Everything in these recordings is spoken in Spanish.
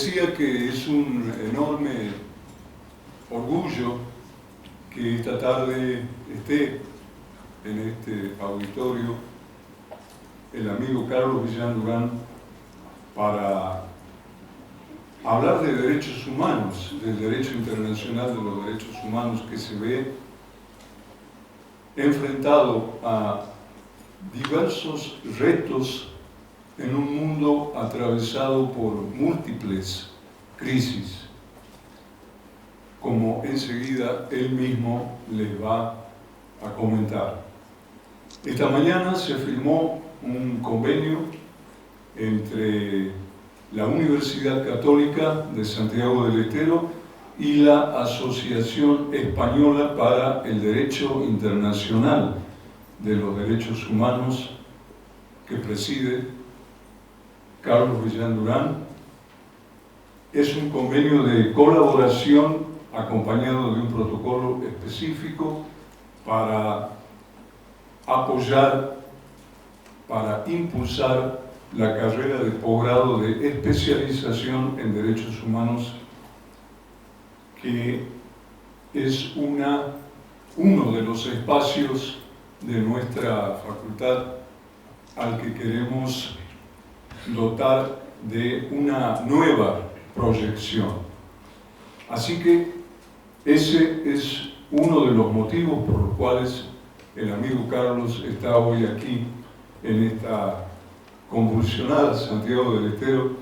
decía que es un enorme orgullo que esta tarde esté en este auditorio el amigo Carlos Villán Durán para hablar de derechos humanos, del derecho internacional de los derechos humanos que se ve enfrentado a diversos retos en un mundo atravesado por múltiples crisis, como enseguida él mismo les va a comentar. Esta mañana se firmó un convenio entre la Universidad Católica de Santiago del Estero y la Asociación Española para el Derecho Internacional de los Derechos Humanos, que preside Carlos Villán Durán. Es un convenio de colaboración acompañado de un protocolo específico para apoyar, para impulsar la carrera de posgrado de especialización en derechos humanos, que es uno de los espacios de nuestra facultad al que queremos dotar de una nueva proyección. Así que ese es uno de los motivos por los cuales el amigo Carlos está hoy aquí en esta convulsionada Santiago del Estero,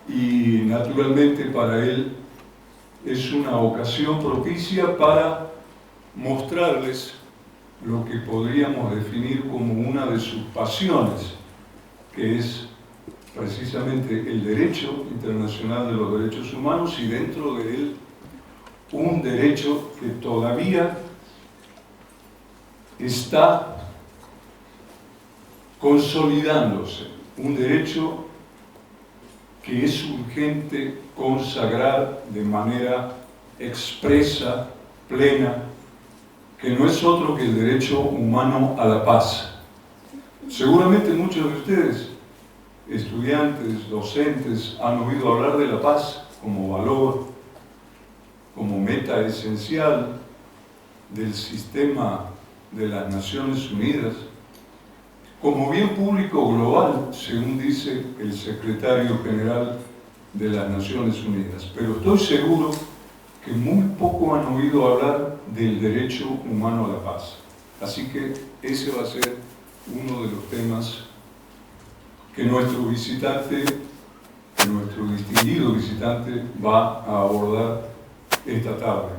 y naturalmente para él es una ocasión propicia para mostrarles lo que podríamos definir como una de sus pasiones, que es precisamente el derecho internacional de los derechos humanos, y dentro de él un derecho que todavía está consolidándose, un derecho que es urgente consagrar de manera expresa, plena, que no es otro que el derecho humano a la paz. Seguramente muchos de ustedes, estudiantes, docentes, han oído hablar de la paz como valor, como meta esencial del sistema de las Naciones Unidas, como bien público global, según dice el secretario general de las Naciones Unidas. Pero estoy seguro que muy poco han oído hablar del derecho humano a la paz. Así que ese va a ser uno de los temas que nuestro visitante, nuestro distinguido visitante, va a abordar esta tarde.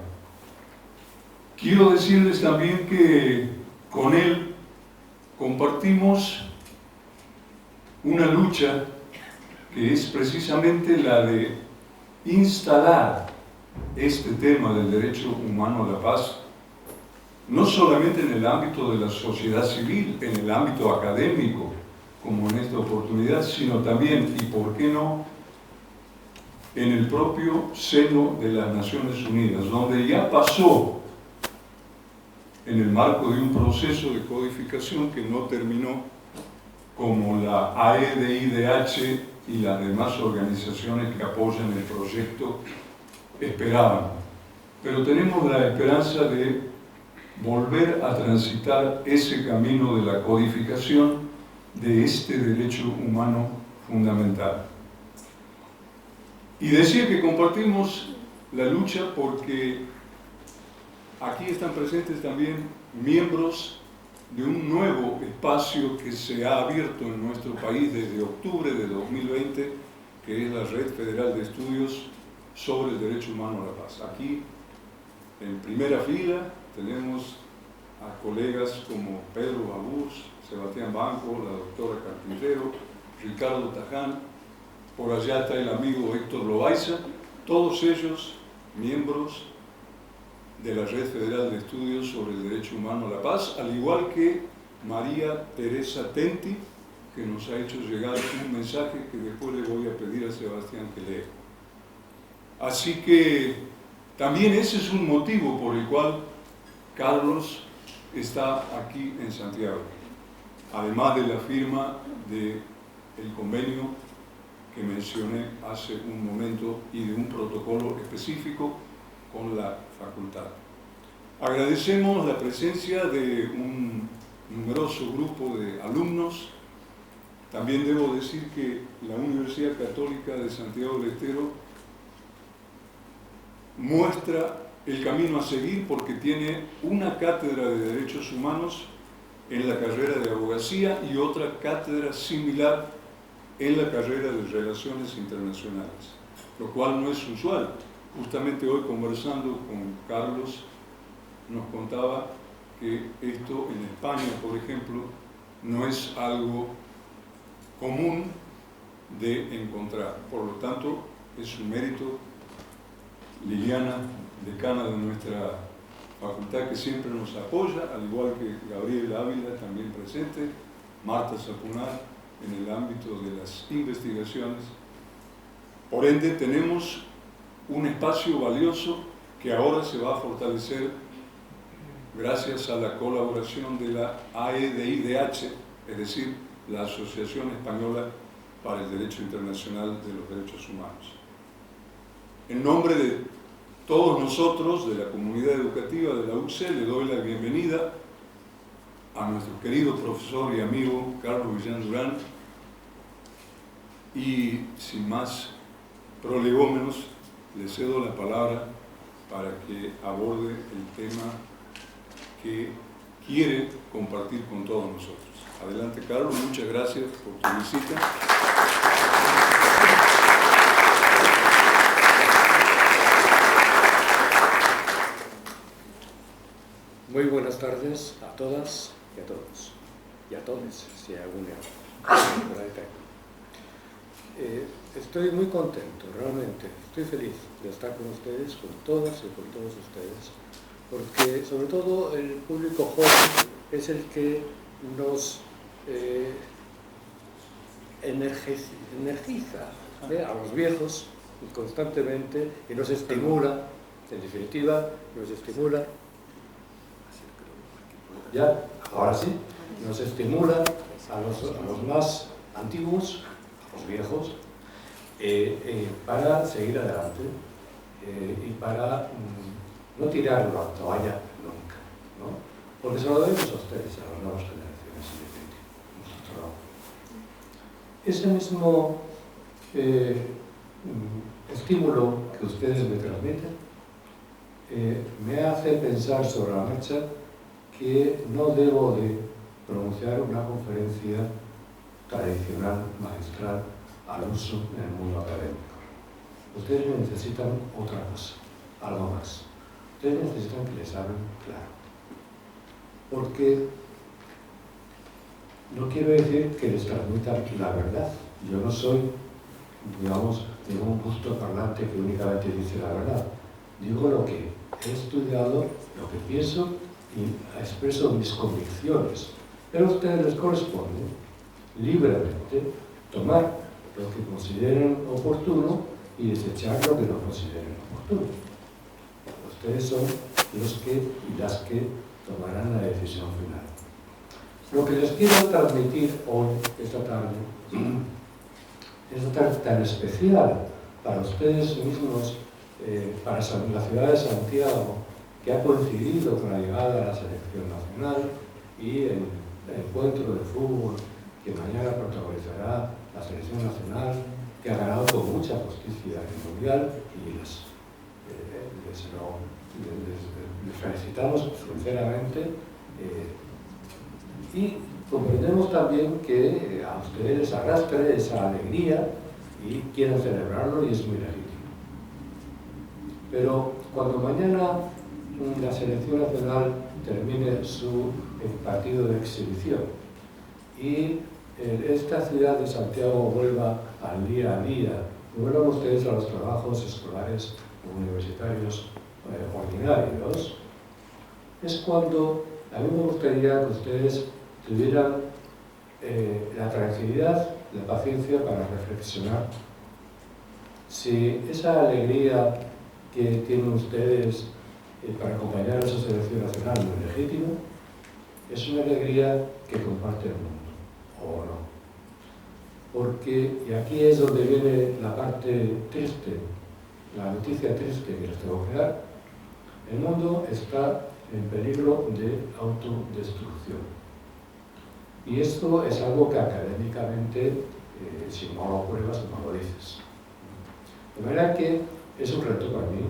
Quiero decirles también que con él compartimos una lucha que es precisamente la de instalar este tema del derecho humano a la paz, no solamente en el ámbito de la sociedad civil, en el ámbito académico, como en esta oportunidad, sino también, y por qué no, en el propio seno de las Naciones Unidas, donde ya pasó en el marco de un proceso de codificación que no terminó como la AEDIDH y las demás organizaciones que apoyan el proyecto esperaban. Pero tenemos la esperanza de volver a transitar ese camino de la codificación de este derecho humano fundamental. Y decía que compartimos la lucha porque aquí están presentes también miembros de un nuevo espacio que se ha abierto en nuestro país desde octubre de 2020, que es la Red Federal de Estudios sobre el Derecho Humano a la Paz. Aquí, en primera fila, tenemos a colegas como Pedro Babús, Sebastián Banco, la doctora Carpintero, Ricardo Taján, por allá está el amigo Héctor Loaiza, todos ellos miembros de la Red Federal de Estudios sobre el Derecho Humano a la Paz, al igual que María Teresa Tenti, que nos ha hecho llegar un mensaje que después le voy a pedir a Sebastián que lea. Así que también ese es un motivo por el cual Carlos está aquí en Santiago, además de la firma del convenio que mencioné hace un momento y de un protocolo específico con la facultad. Agradecemos la presencia de un numeroso grupo de alumnos. También debo decir que la Universidad Católica de Santiago del Estero muestra el camino a seguir porque tiene una cátedra de Derechos Humanos en la carrera de Abogacía y otra cátedra similar en la carrera de Relaciones Internacionales, lo cual no es usual. Justamente hoy, conversando con Carlos, nos contaba que esto en España, por ejemplo, no es algo común de encontrar. Por lo tanto, es un mérito. Liliana, decana de nuestra facultad, que siempre nos apoya, al igual que Gabriel Ávila, también presente, Marta Sapunar, en el ámbito de las investigaciones. Por ende, tenemos un espacio valioso que ahora se va a fortalecer gracias a la colaboración de la AEDIDH, es decir, la Asociación Española para el Derecho Internacional de los Derechos Humanos. En nombre de todos nosotros, de la comunidad educativa de la UCE, le doy la bienvenida a nuestro querido profesor y amigo Carlos Villán Durán, y sin más prolegómenos, le cedo la palabra para que aborde el tema que quiere compartir con todos nosotros. Adelante, Carlos, muchas gracias por tu visita. Muy buenas tardes a todas y a todos, y a todos, si hay alguna por ahí tengo. Estoy muy contento, realmente, estoy feliz de estar con ustedes, con todas y con todos ustedes, porque sobre todo el público joven es el que nos energiza a los viejos constantemente y nos estimula, en definitiva, nos estimula. Ya, ahora sí, nos estimula a los más antiguos, a los viejos, para seguir adelante y para no tirar la toalla nunca, ¿no? Porque se lo debemos a ustedes, a las nuevas generaciones, en definitiva, nuestro trabajo. Ese mismo estímulo que ustedes me transmiten me hace pensar sobre la marcha que no debo de pronunciar una conferencia tradicional, magistral, al uso en el mundo académico. Ustedes necesitan otra cosa, algo más. Ustedes necesitan que les hablen claro. Porque no quiero decir que les transmitan la verdad. Yo no soy, digamos, un gusto parlante que únicamente dice la verdad. Digo lo que he estudiado, lo que pienso y expreso mis convicciones. Pero a ustedes les corresponde libremente tomar lo que consideren oportuno y desechar lo que no consideren oportuno. Ustedes son los que y las que tomarán la decisión final. Lo que les quiero transmitir hoy, esta tarde, tan especial para ustedes mismos, para la ciudad de Santiago, que ha coincidido con la llegada de la selección nacional y el encuentro de fútbol que mañana protagonizará la selección nacional, que ha ganado con mucha justicia el Mundial, y les felicitamos sinceramente, y comprendemos también que a ustedes les arrastre esa alegría y quieren celebrarlo, y es muy legítimo. Pero cuando mañana la selección nacional termine su partido de exhibición y esta ciudad de Santiago vuelva al día a día, vuelvan ustedes a los trabajos escolares universitarios ordinarios, es cuando a mí me gustaría que ustedes tuvieran la tranquilidad, la paciencia para reflexionar si esa alegría que tienen ustedes para acompañar a esa selección nacional no es legítima, es una alegría que comparte el mundo, o no. porque, y aquí es donde viene la parte triste, la noticia triste que les tengo que dar, el mundo está en peligro de autodestrucción. Y esto es algo que académicamente, si no lo pruebas, no lo dices. De manera que es un reto para mí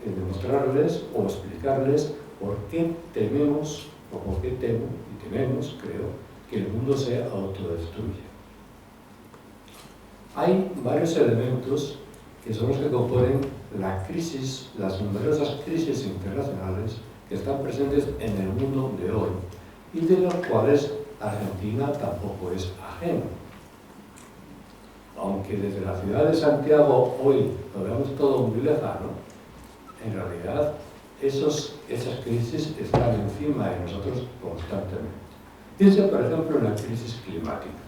demostrarles o explicarles por qué tememos, o por qué temo, y tememos, creo, que el mundo se autodestruya. Hay varios elementos que son los que componen la crisis, las numerosas crisis internacionales que están presentes en el mundo de hoy y de los cuales Argentina tampoco es ajeno. Aunque desde la ciudad de Santiago hoy lo veamos todo muy lejano, en realidad esas crisis están encima de nosotros constantemente. Piensa, por ejemplo, en la crisis climática.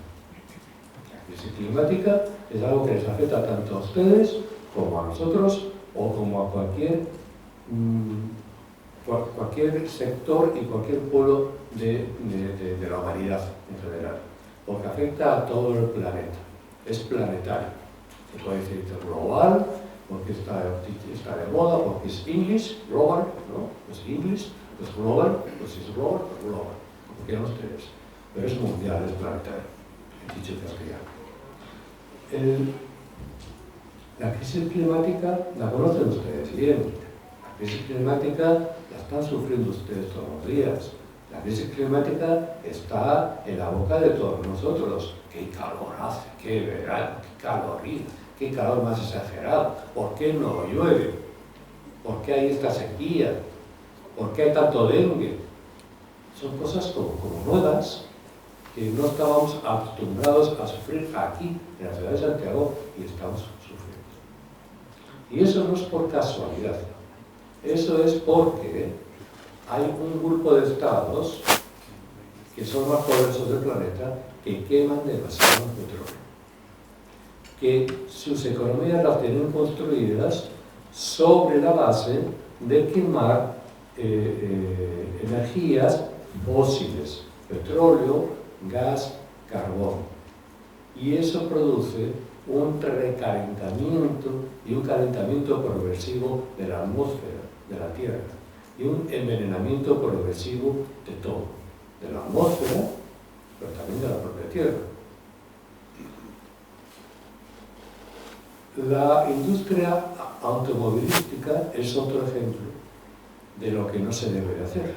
La crisis climática es algo que les afecta tanto a ustedes como a nosotros o como a cualquier sector y cualquier pueblo de la humanidad en general, porque afecta a todo el planeta, es planetario. Se puede decir global, porque está de moda, porque es English, global, ¿no? Pues English, pues global, pues es global, pues global, como quieran ustedes, pero es mundial, es planetario, dicho en castellano. La crisis climática la conocen ustedes bien. La crisis climática la están sufriendo ustedes todos los días. La crisis climática está en la boca de todos nosotros. ¡Qué calor hace! ¡Qué verano! ¡Qué caloría! ¡Qué calor más exagerado! ¿Por qué no llueve? ¿Por qué hay esta sequía? ¿Por qué hay tanto dengue? Son cosas como nuevas que no estábamos acostumbrados a sufrir aquí, en la ciudad de Santiago, y estamos sufriendo. Y eso no es por casualidad. Eso es porque hay un grupo de estados que son más poderosos del planeta que queman demasiado petróleo, que sus economías las tienen construidas sobre la base de quemar energías fósiles, petróleo, gas, carbón. Y eso produce un recalentamiento y un calentamiento progresivo de la atmósfera, de la Tierra, y un envenenamiento progresivo de todo, de la atmósfera, pero también de la propia Tierra. La industria automovilística es otro ejemplo de lo que no se debe de hacer.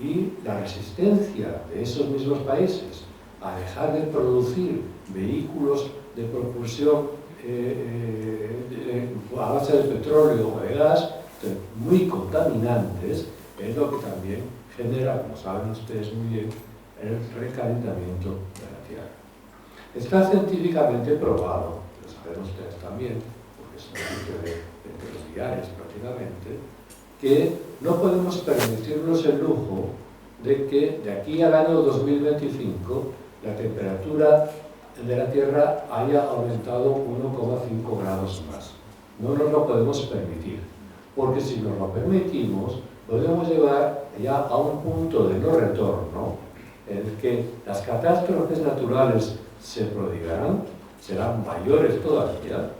Y la resistencia de esos mismos países a dejar de producir vehículos de propulsión a base de petróleo o de gas muy contaminantes es lo que también genera, como saben ustedes muy bien, el recalentamiento de la Tierra. Está científicamente probado, lo saben ustedes también, porque es un sitio de los diarios prácticamente, que no podemos permitirnos el lujo de que de aquí al año 2025 la temperatura de la Tierra haya aumentado 1,5 grados más. No nos lo podemos permitir, porque si nos lo permitimos, podemos llegar ya a un punto de no retorno en el que las catástrofes naturales se prodigarán, serán mayores todavía.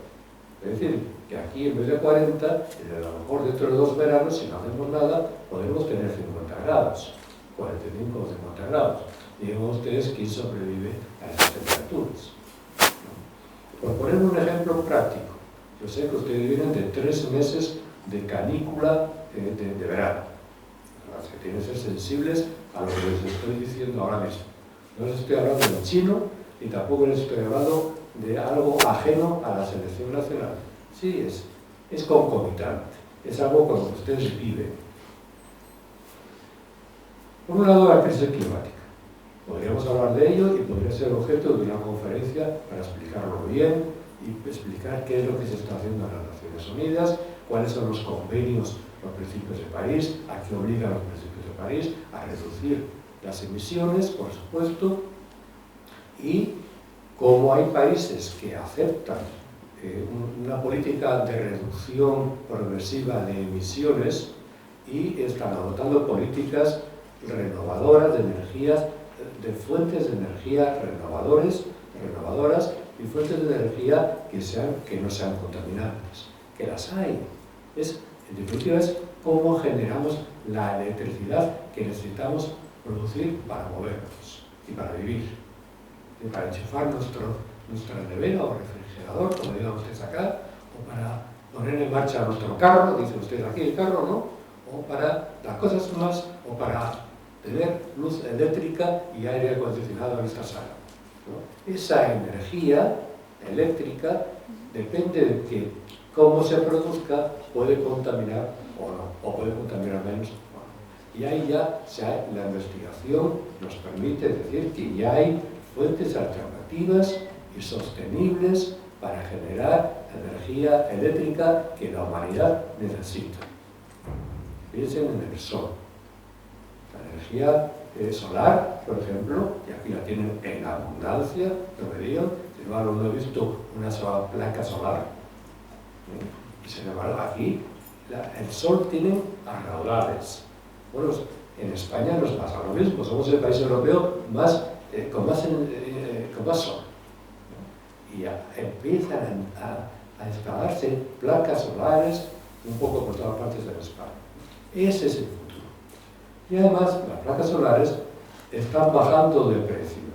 Es decir, que aquí en vez de 40, a lo mejor dentro de 2 veranos, si no hacemos nada, podemos tener 50 grados, 45 o 50 grados. Digan ustedes quién sobrevive a esas temperaturas. Por poner un ejemplo práctico, yo sé que ustedes vienen de 3 meses de canícula de verano. Las que tienen que ser sensibles a lo que les estoy diciendo ahora mismo. No les estoy hablando de chino, ni tampoco les estoy hablando de algo ajeno a la selección nacional. Sí, es concomitante, es algo con lo que ustedes viven. Por un lado, la crisis climática. Podríamos hablar de ello y podría ser objeto de una conferencia para explicarlo bien y explicar qué es lo que se está haciendo en las Naciones Unidas, cuáles son los convenios, los principios de París, a qué obligan los principios de París, a reducir las emisiones, por supuesto, y cómo hay países que aceptan una política de reducción progresiva de emisiones y están adoptando políticas renovadoras de energías, de fuentes de energía renovables, renovadoras y fuentes de energía que no sean contaminantes, que las hay. En definitiva, es cómo generamos la electricidad que necesitamos producir para movernos y para vivir, y para enchufar nuestra nevera o refrigerador, como digan ustedes acá, o para poner en marcha nuestro carro, dicen ustedes aquí el carro, ¿no? O para las cosas más, o para tener luz eléctrica y aire acondicionado en esta sala, ¿no? Esa energía eléctrica depende de que cómo se produzca, puede contaminar o no, o puede contaminar menos o no. Y ahí ya la investigación nos permite decir que ya hay fuentes alternativas y sostenibles para generar energía eléctrica que la humanidad necesita. Piensen en el sol. La energía solar, por ejemplo, y aquí la tienen en abundancia, lo que digo, yo ahora no he visto una sola placa solar. Y sin embargo, aquí el sol tiene a raudales. Bueno, en España nos pasa lo mismo, somos el país europeo con más sol. Y empiezan a instalarse placas solares un poco por todas partes de España. Ese es el futuro. Y además, las placas solares están bajando de precio.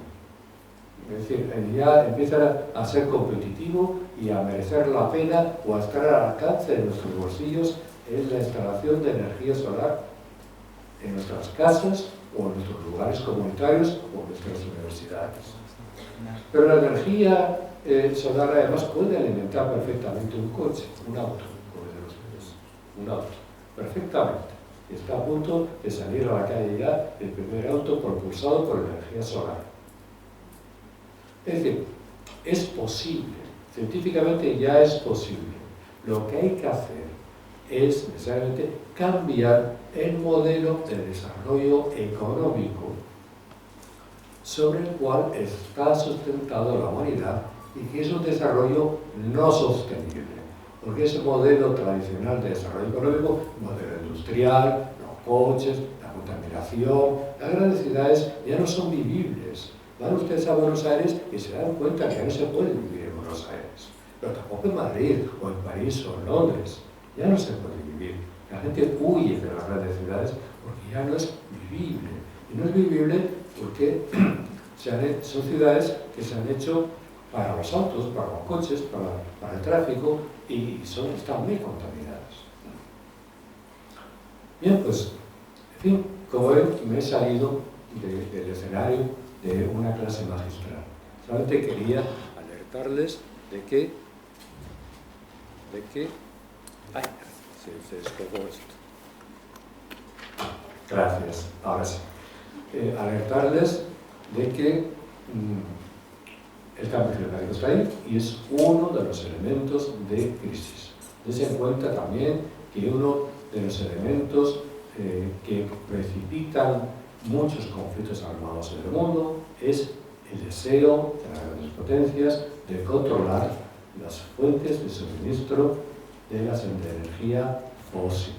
Es decir, ya empieza a ser competitivo y a merecer la pena o a estar al alcance de nuestros bolsillos es la instalación de energía solar en nuestras casas o en nuestros lugares comunitarios o en nuestras universidades. Pero la energía solar además puede alimentar perfectamente un coche, un auto, como dicen ustedes, un auto, perfectamente. Y está a punto de salir a la calle ya el primer auto propulsado por energía solar. Es decir, es posible, científicamente ya es posible. Lo que hay que hacer es necesariamente cambiar el modelo de desarrollo económico sobre el cual está sustentado la humanidad y que es un desarrollo no sostenible. Porque ese modelo tradicional de desarrollo económico, modelo industrial, los coches, la contaminación, las grandes ciudades ya no son vivibles. Van ustedes a Buenos Aires y se dan cuenta que ya no se puede vivir en Buenos Aires, pero tampoco en Madrid, o en París, o en Londres. Ya no se puede vivir. La gente huye de las grandes ciudades porque ya no es vivible. Y no es vivible porque son ciudades que se han hecho para los autos, para los coches, para el tráfico y están muy contaminadas. Bien, pues, en fin, como ven, me he salido del escenario de una clase magistral. Solamente quería alertarles de que ¡ay! Se despegó esto. Gracias, ahora sí. Alertarles de que el cambio climático está ahí y es uno de los elementos de crisis. Dense en cuenta también que uno de los elementos que precipitan muchos conflictos armados en el mundo es el deseo de las grandes potencias de controlar las fuentes de suministro de energía fósil.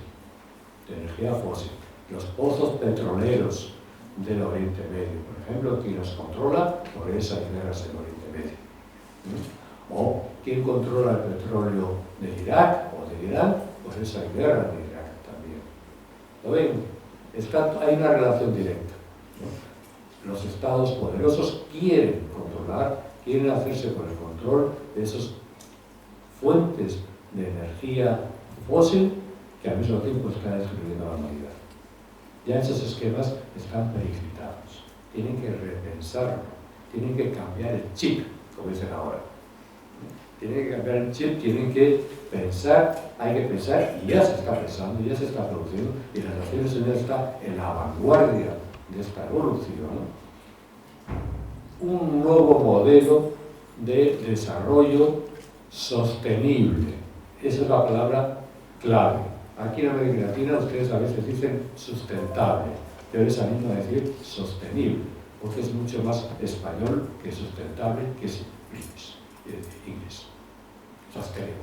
Los pozos petroleros del Oriente Medio, por ejemplo, ¿quién los controla? Por esas guerras del Oriente Medio. O ¿quién controla el petróleo de Irak o de Irán? Por esa guerra de Irak también. ¿Lo ven? Hay una relación directa, ¿no? Los estados poderosos quieren hacerse con el control de esas fuentes de energía fósil que al mismo tiempo están destruyendo a la humanidad. Ya esos esquemas están periclitados. Tienen que repensarlo, tienen que cambiar el chip, como dicen ahora. Tienen que cambiar el chip, tienen que pensar, hay que pensar, y ya se está pensando, ya se está produciendo, y las Naciones Unidas están en la vanguardia de esta evolución, un nuevo modelo de desarrollo sostenible. Esa es la palabra clave. Aquí en América Latina ustedes a veces dicen sustentable, pero es animo a decir sostenible, porque es mucho más español que sustentable, que es inglés. Sostenible.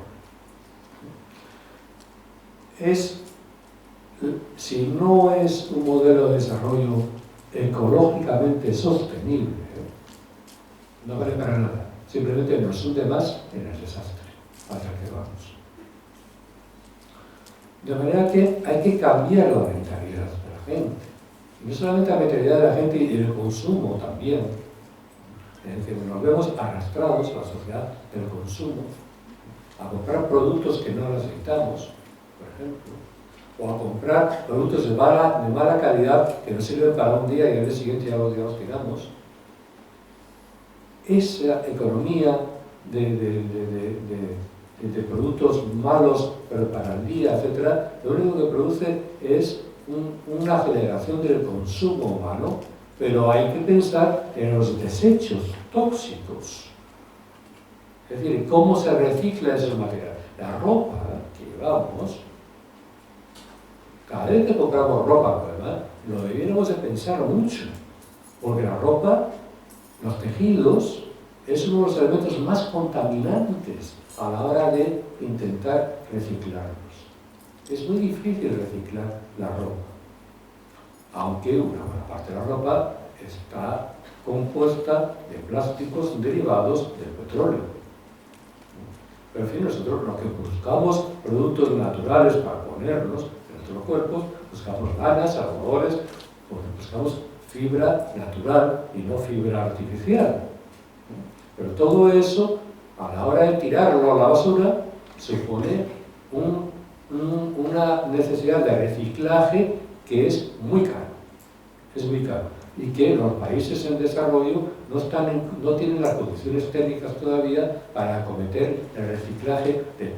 Si no es un modelo de desarrollo ecológicamente sostenible, no vale para nada. Simplemente nos hunde más en el desastre hasta que vamos. De manera que hay que cambiar la mentalidad de la gente. Y no solamente la mentalidad de la gente y el consumo también. Es decir, nos vemos arrastrados a la sociedad del consumo, a comprar productos que no necesitamos, por ejemplo, o a comprar productos de mala calidad que nos sirven para un día y al día siguiente ya los tiramos. Esa economía de productos malos, pero para el día, etc., lo único que produce es una aceleración del consumo humano, pero hay que pensar en los desechos tóxicos. Es decir, cómo se recicla esos materiales. La ropa que llevamos, cada vez que compramos ropa nueva, lo debiéramos de pensar mucho, porque la ropa, los tejidos, es uno de los elementos más contaminantes a la hora de intentar reciclarlos. Es muy difícil reciclar la ropa, aunque una buena parte de la ropa está compuesta de plásticos derivados del petróleo. Pero en fin, nosotros lo que buscamos productos naturales para ponernos en nuestros cuerpos, buscamos lanas, algodones, porque buscamos fibra natural y no fibra artificial. Pero todo eso, a la hora de tirarlo a la basura, supone una necesidad de reciclaje que es muy caro. Es muy caro. Y que los países en desarrollo no tienen las condiciones técnicas todavía para acometer el reciclaje de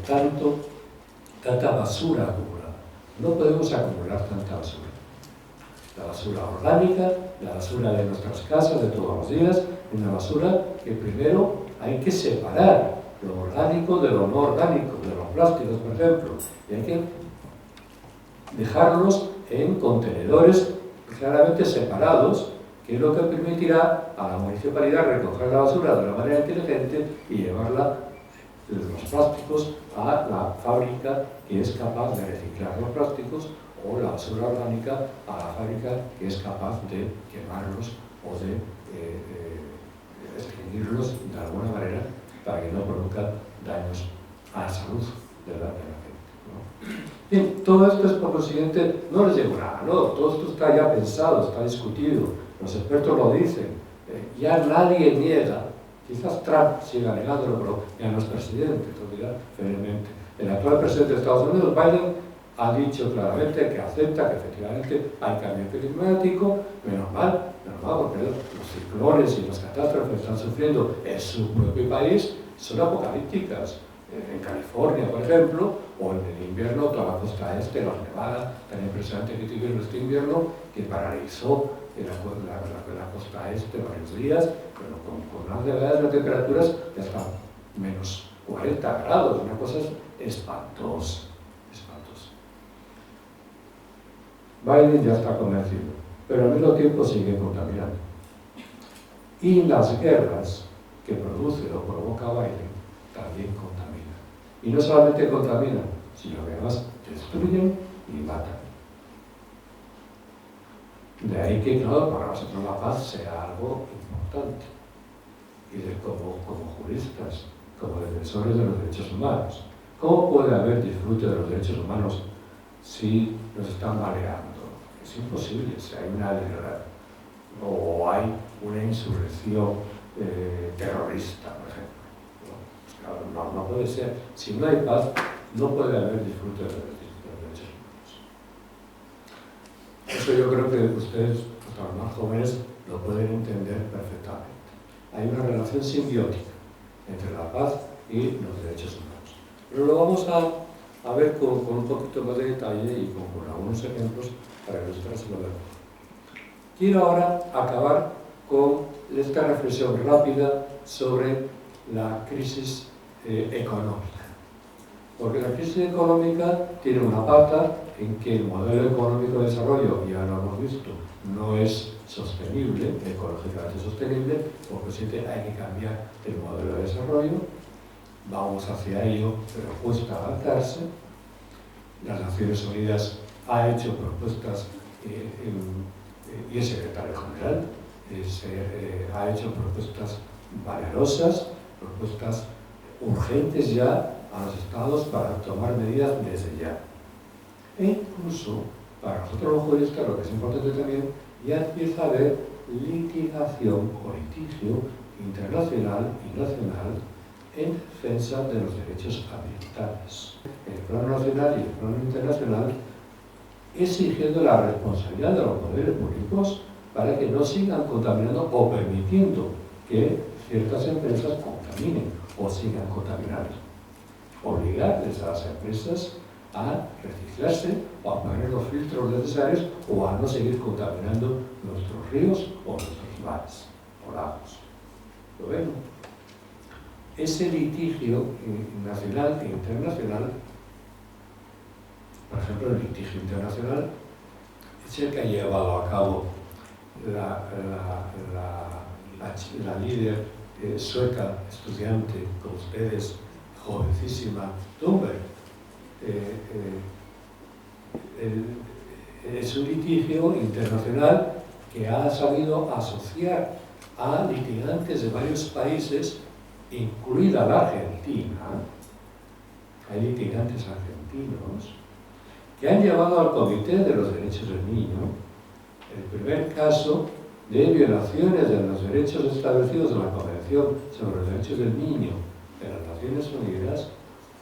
tanta basura acumulada. No podemos acumular tanta basura. La basura orgánica, la basura de nuestras casas de todos los días, es una basura que primero hay que separar lo orgánico de lo no orgánico, de los plásticos, por ejemplo, y hay que dejarlos en contenedores claramente separados, que es lo que permitirá a la municipalidad recoger la basura de una manera inteligente y llevarla de los plásticos a la fábrica que es capaz de reciclar los plásticos, o la basura orgánica a la fábrica que es capaz de quemarlos o de extinguirlos de alguna manera para que no produzcan daños a la salud de la gente, ¿no? Bien, todo esto es por consiguiente, no les digo nada, no, todo esto está ya pensado, está discutido, los expertos lo dicen, ya nadie niega, quizás Trump siga negándolo, pero ya no es presidente, todavía, felizmente. El actual presidente de Estados Unidos, Biden, ha dicho claramente que acepta que efectivamente hay cambio climático, menos mal, porque los ciclones y las catástrofes que están sufriendo en su propio país son apocalípticas. En California, por ejemplo, o en el invierno, toda la costa este, los Nevada, tan impresionante que tuvieron este invierno, que paralizó la costa este varios días, pero con unas elevadas temperaturas de hasta menos 40 grados, una cosa espantosa. Biden ya está convencido, pero al mismo tiempo sigue contaminando. Y las guerras que produce o provoca Biden también contaminan. Y no solamente contaminan, sino que además destruyen y matan. De ahí que, claro, para nosotros la paz sea algo importante. Y como juristas, como defensores de los derechos humanos, ¿cómo puede haber disfrute de los derechos humanos si nos están baleando? Es imposible. Si hay una guerra o hay una insurrección terrorista, por ejemplo. Pues claro, no puede ser. Si no hay paz, no puede haber disfrute de los derechos humanos. Eso yo creo que ustedes, los más jóvenes, lo pueden entender perfectamente. Hay una relación simbiótica entre la paz y los derechos humanos. Pero lo vamos a ver con un poquito más de detalle y con algunos ejemplos para ilustrárselo mejor. Quiero ahora acabar con esta reflexión rápida sobre la crisis económica. Porque la crisis económica tiene una pata en que el modelo económico de desarrollo, ya lo hemos visto, no es sostenible, ecológicamente sostenible, porque sí hay que cambiar el modelo de desarrollo. Vamos hacia ello, pero cuesta avanzarse. Las Naciones Unidas ha hecho propuestas, y el secretario general ha hecho propuestas valerosas, propuestas urgentes ya a los estados para tomar medidas desde ya. E incluso, para nosotros los juristas, lo que es importante también, ya empieza a haber litigación o litigio internacional y nacional en defensa de los derechos ambientales. El plano nacional y el plano internacional exigiendo la responsabilidad de los poderes públicos para que no sigan contaminando o permitiendo que ciertas empresas contaminen o sigan contaminando. Obligarles a las empresas a reciclarse o a poner los filtros necesarios o a no seguir contaminando nuestros ríos o nuestros mares o lagos. Bueno, ese litigio nacional e internacional, por ejemplo, el litigio internacional es el que ha llevado a cabo la líder sueca, estudiante, con ustedes, jovencísima, Thunberg. Es un litigio internacional que ha sabido asociar a litigantes de varios países, incluida la Argentina. Hay litigantes argentinos que han llevado al Comité de los Derechos del Niño el primer caso de violaciones de los derechos establecidos en la Convención sobre los Derechos del Niño de las Naciones Unidas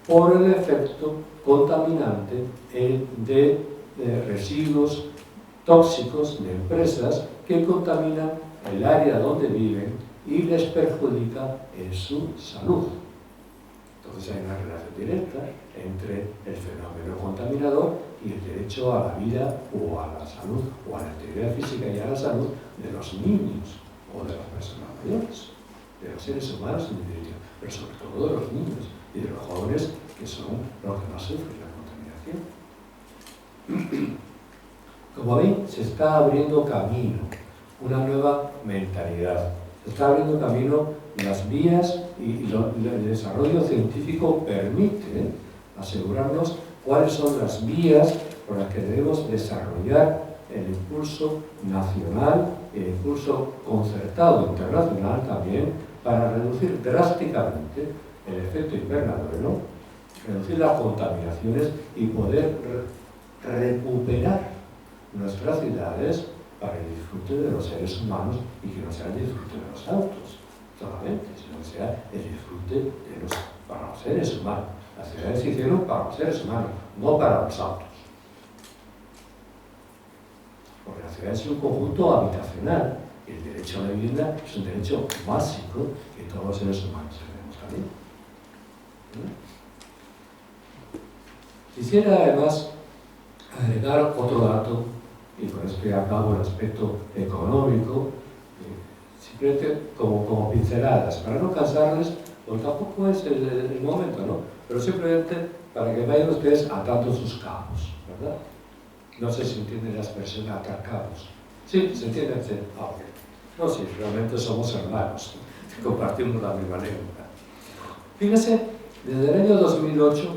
por el efecto contaminante de residuos tóxicos de empresas que contaminan el área donde viven y les perjudica en su salud. Entonces hay una relación directa entre el fenómeno contaminador y el derecho a la vida o a la salud o a la integridad física y a la salud de los niños o de las personas mayores, de los seres humanos en definitiva, pero sobre todo de los niños y de los jóvenes, que son los que más sufren la contaminación. Como ven, se está abriendo camino, una nueva mentalidad. Se está abriendo camino, las vías y el desarrollo científico permite asegurarnos cuáles son las vías por las que debemos desarrollar el impulso nacional, el impulso concertado internacional también, para reducir drásticamente el efecto invernadero, reducir las contaminaciones y poder recuperar nuestras ciudades para el disfrute de los seres humanos y que no sea el disfrute de los autos solamente, sino que sea el disfrute para los seres humanos. Las ciudades se hicieron para los seres humanos, no para los autos. Porque la ciudad es un conjunto habitacional y el derecho a la vivienda es un derecho básico que todos los seres humanos tenemos también. Quisiera además agregar otro dato, y con esto ya acabo el aspecto económico, simplemente como pinceladas, para no cansarles, porque tampoco es el momento, ¿no? Pero simplemente para que vayan ustedes atando sus cabos, ¿verdad? No sé si entienden la expresión atar cabos. Sí, se entiende. Sí. Ah, okay. No, sí, realmente somos hermanos, compartimos la misma lengua. Fíjense, desde el año 2008,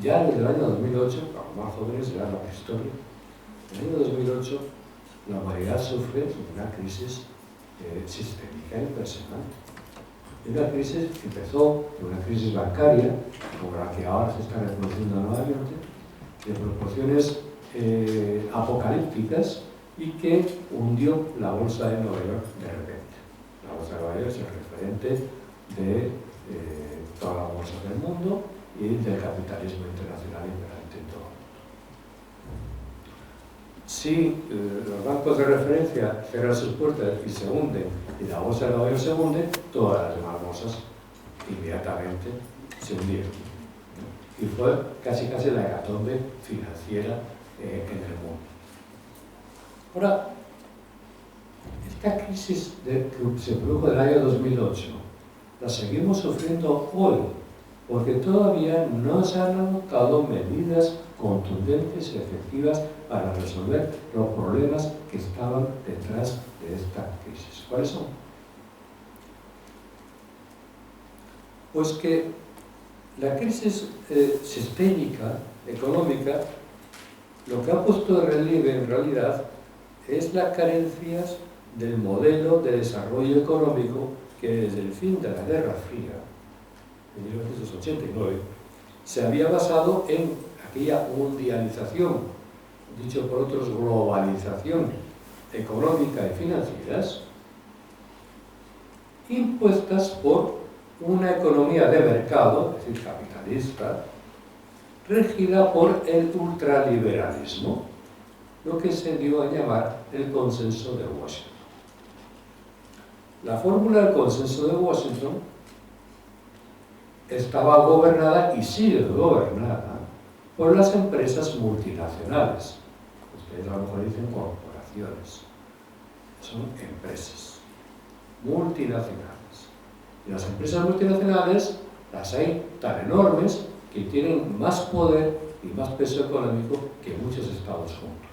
ya desde el año 2008, para los más jóvenes será la prehistoria, en el año 2008 la humanidad sufre una crisis sistémica impresionante. Una crisis que empezó en una crisis bancaria, como la que ahora se está reproduciendo nuevamente, de proporciones apocalípticas y que hundió la bolsa de Nueva York de repente. La bolsa de Nueva York es el referente de todas las bolsas del mundo y del capitalismo internacional imperante en todo el mundo. Si los bancos de referencia cierran sus puertas y se hunden y la bolsa de Nueva York se hunde, todas las demás bolsas inmediatamente se hundieron. Y fue casi la hecatombe financiera en el mundo. Ahora, esta crisis que se produjo en el año 2008 la seguimos sufriendo hoy, porque todavía no se han adoptado medidas contundentes y efectivas para resolver los problemas que estaban detrás de esta crisis. ¿Cuáles son? Pues que la crisis sistémica, económica, lo que ha puesto de relieve en realidad es las carencias del modelo de desarrollo económico que desde el fin de la Guerra Fría, en 1989, se había basado en aquella mundialización, dicho por otros globalización económica y financieras, impuestas por una economía de mercado, es decir, capitalista, regida por el ultraliberalismo, lo que se dio a llamar el Consenso de Washington. La fórmula del Consenso de Washington estaba gobernada y sigue gobernada por las empresas multinacionales. Ustedes a lo mejor dicen corporaciones. Son empresas multinacionales. Y las empresas multinacionales las hay tan enormes que tienen más poder y más peso económico que muchos estados juntos.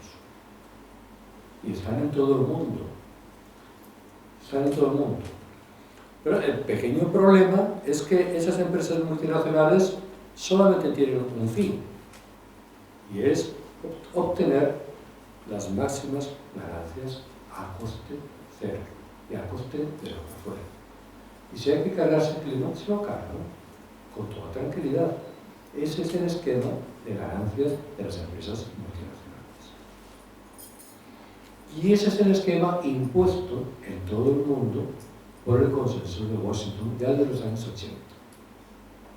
Y están en todo el mundo. Están en todo el mundo. Pero el pequeño problema es que esas empresas multinacionales solamente tienen un fin, y es obtener las máximas ganancias a coste cero y a coste de lo que fuera. Y si hay que cargarse el clima, se lo cargan con toda tranquilidad. Ese es el esquema de ganancias de las empresas multinacionales. Y ese es el esquema impuesto en todo el mundo por el Consenso de Washington ya de los años 80.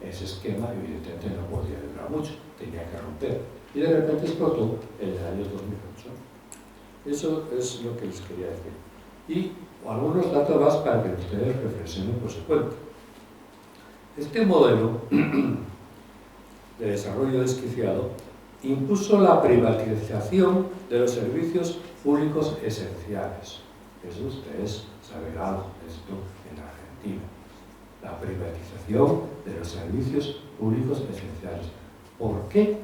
Ese esquema, evidentemente, no podía durar mucho, tenía que romper. Y de repente explotó en el año 2008. Eso es lo que les quería decir. Y algunos datos más para que ustedes reflexionen por su cuenta. Este modelo de desarrollo desquiciado impuso la privatización de los servicios públicos esenciales. Eso ustedes saben algo de esto en Argentina. La privatización de los servicios públicos esenciales. ¿Por qué?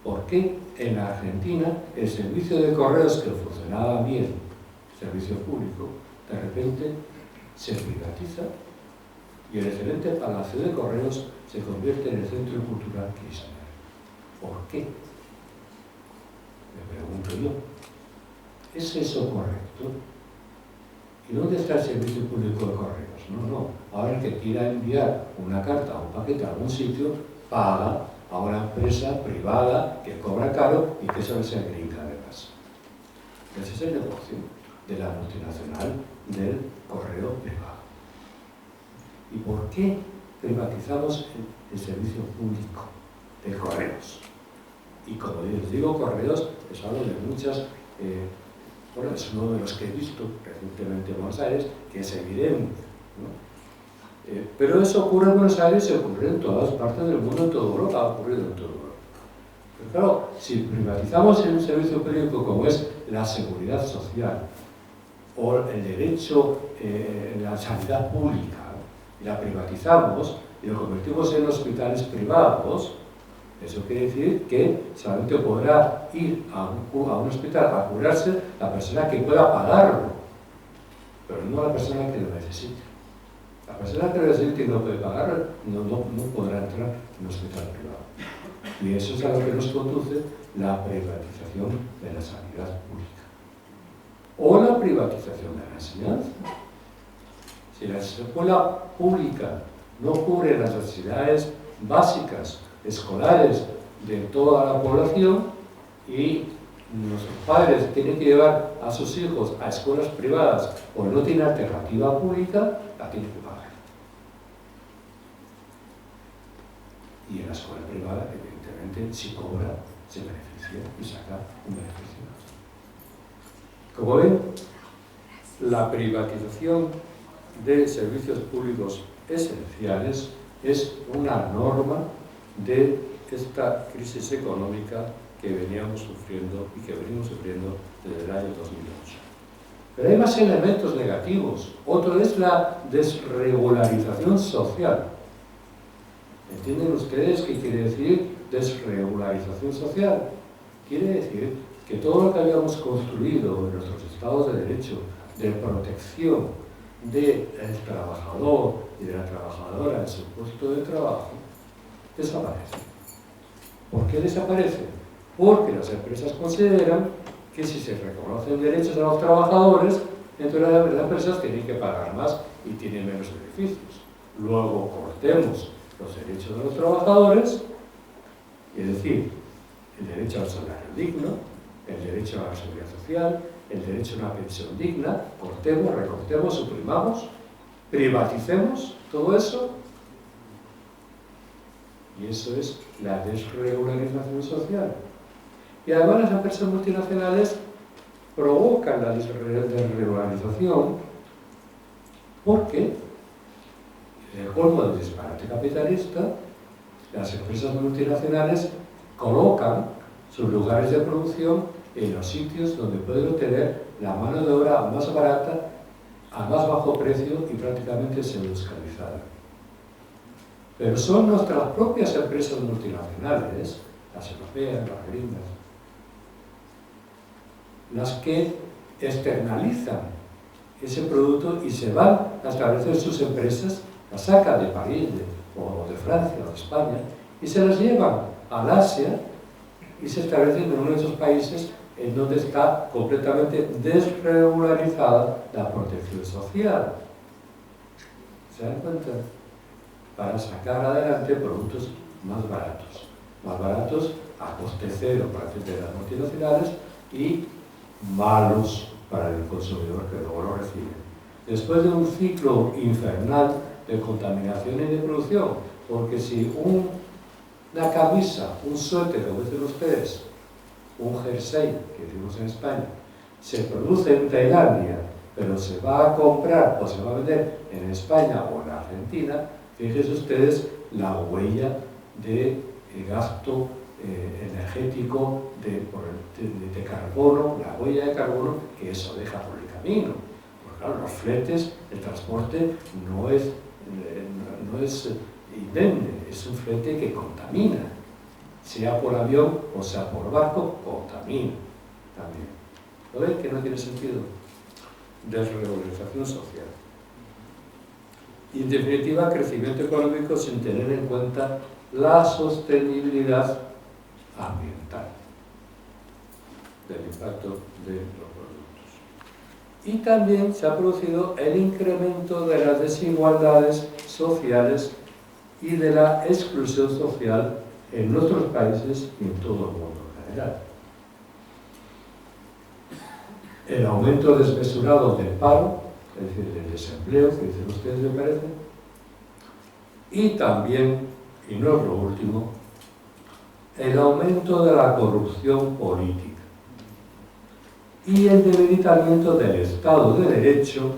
Porque en Argentina el servicio de correos que funcionaba bien, servicio público, de repente se privatiza y el excelente Palacio de Correos se convierte en el Centro Cultural Kirchner. ¿Por qué? Me pregunto yo. ¿Es eso correcto? ¿Y dónde está el servicio público de correos? No. Ahora el que quiera enviar una carta o un paquete a algún sitio, paga a una empresa privada que cobra caro y que eso se brinca además. Ese es el negocio de la multinacional del correo privado. ¿Y por qué privatizamos el servicio público de correos? Y como les digo, correos, les hablo de muchas... bueno, es uno de los que he visto recientemente en Buenos Aires, que es evidente, ¿no? Pero eso ocurre en Buenos Aires y ocurre en todas partes del mundo, en toda Europa, ha ocurrido en toda Europa. Pero claro, si privatizamos un servicio público como es la seguridad social o el derecho en la sanidad pública, y la privatizamos y lo convertimos en hospitales privados, eso quiere decir que solamente podrá ir a un hospital a curarse la persona que pueda pagarlo, pero no la persona que lo necesite. La persona que lo necesite y no puede pagarlo no podrá entrar en un hospital privado. Y eso es a lo que nos conduce la privatización de la sanidad pública. O la privatización de la enseñanza. Si la escuela pública no cubre las necesidades básicas escolares de toda la población y los padres tienen que llevar a sus hijos a escuelas privadas o no tienen alternativa pública, la tienen que pagar. Y en la escuela privada, evidentemente, si cobra, se beneficia y saca un beneficio. Como ven, la privatización de servicios públicos esenciales es una norma de esta crisis económica que veníamos sufriendo y que venimos sufriendo desde el año 2008. Pero hay más elementos negativos. Otro es la desregularización social. ¿Entienden ustedes qué quiere decir desregularización social? Quiere decir que todo lo que habíamos construido en nuestros estados de derecho, de protección del trabajador y de la trabajadora en su puesto de trabajo, desaparece. ¿Por qué desaparece? Porque las empresas consideran que si se reconocen derechos a los trabajadores, entonces las empresas tienen que pagar más y tienen menos beneficios. Luego cortemos los derechos de los trabajadores, es decir, el derecho al salario digno, el derecho a la seguridad social, el derecho a una pensión digna, cortemos, recortemos, suprimamos, privaticemos todo eso, y eso es la desregularización social. Y además las empresas multinacionales provocan la desregularización porque, en el colmo del disparate capitalista, las empresas multinacionales colocan sus lugares de producción en los sitios donde pueden obtener la mano de obra más barata, a más bajo precio y prácticamente pseudo-esclavizada. Pero son nuestras propias empresas multinacionales, las europeas, las gringas, las que externalizan ese producto y se van a establecer sus empresas, las sacan de París o de Francia o de España y se las llevan al Asia y se establecen en uno de esos países en donde está completamente desregularizada la protección social. ¿Se dan cuenta? Para sacar adelante productos más baratos a coste cero para las multinacionales y malos para el consumidor que luego lo recibe. Después de un ciclo infernal de contaminación y de producción, porque si una camisa, un suéter, como dicen ustedes, un jersey, que decimos en España, se produce en Tailandia, pero se va a comprar o se va a vender en España o en Argentina, fíjense ustedes la huella de gasto energético de carbono, la huella de carbono que eso deja por el camino. Porque claro, los fletes, el transporte no es indemne, es un flete que contamina. Sea por avión o sea por barco, contamina también. ¿Lo ven que no tiene sentido? Desregularización social. Y en definitiva, crecimiento económico sin tener en cuenta la sostenibilidad ambiental del impacto de los productos. Y también se ha producido el incremento de las desigualdades sociales y de la exclusión social en nuestros países y en todo el mundo en general. El aumento desmesurado del paro, es decir, del desempleo, que dicen ustedes, me parece, y también, y no es lo último, el aumento de la corrupción política y el debilitamiento del Estado de Derecho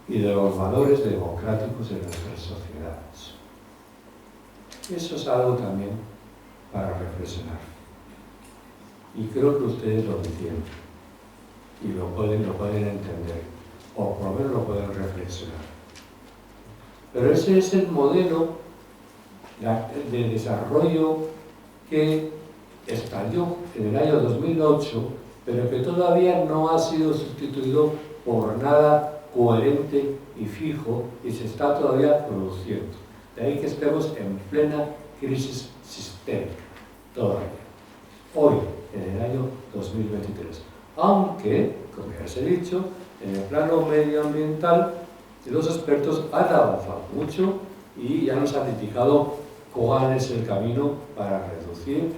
y de los valores democráticos en nuestras sociedades. Eso es algo también para reflexionar. Y creo que ustedes lo entienden y lo pueden entender, o por lo menos lo pueden reflexionar. Pero ese es el modelo de desarrollo que estalló en el año 2008, pero que todavía no ha sido sustituido por nada coherente y fijo y se está todavía produciendo. De ahí que estemos en plena crisis sistémica, todavía, hoy, en el año 2023. Aunque, como ya les he dicho, en el plano medioambiental los expertos han avanzado mucho y ya nos han indicado cuál es el camino para reducir.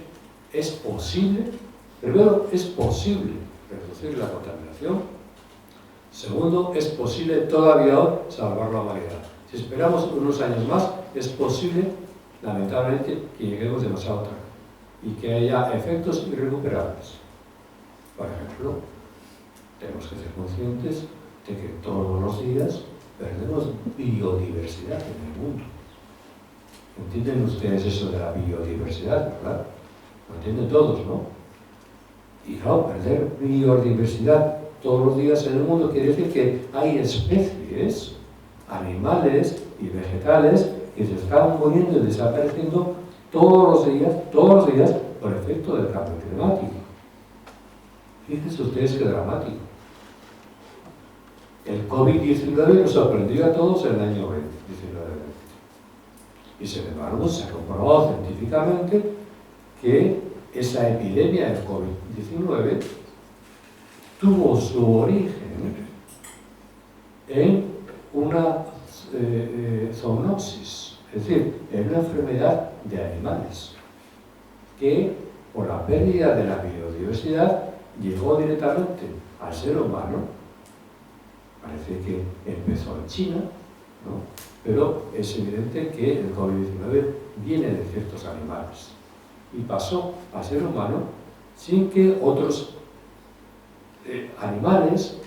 Es posible, primero, es posible reducir la contaminación. Segundo, es posible todavía hoy salvar la humanidad. Si esperamos unos años más, es posible, lamentablemente, que lleguemos demasiado tarde y que haya efectos irrecuperables. Por ejemplo, tenemos que ser conscientes de que todos los días perdemos biodiversidad en el mundo. ¿Entienden ustedes eso de la biodiversidad, verdad? Lo entienden todos, ¿no? Y claro, perder biodiversidad todos los días en el mundo quiere decir que hay especies, animales y vegetales que se están muriendo y desapareciendo todos los días por efecto del cambio climático. Fíjense ustedes qué dramático. El COVID-19 nos sorprendió a todos en el año 2019. Y sin embargo se ha comprobado científicamente que esa epidemia del COVID-19 tuvo su origen en una zoonopsis, es decir, en una enfermedad de animales, que por la pérdida de la biodiversidad llegó directamente al ser humano. Parece que empezó en China, ¿no? Pero es evidente que el COVID-19 viene de ciertos animales y pasó al ser humano sin que otros animales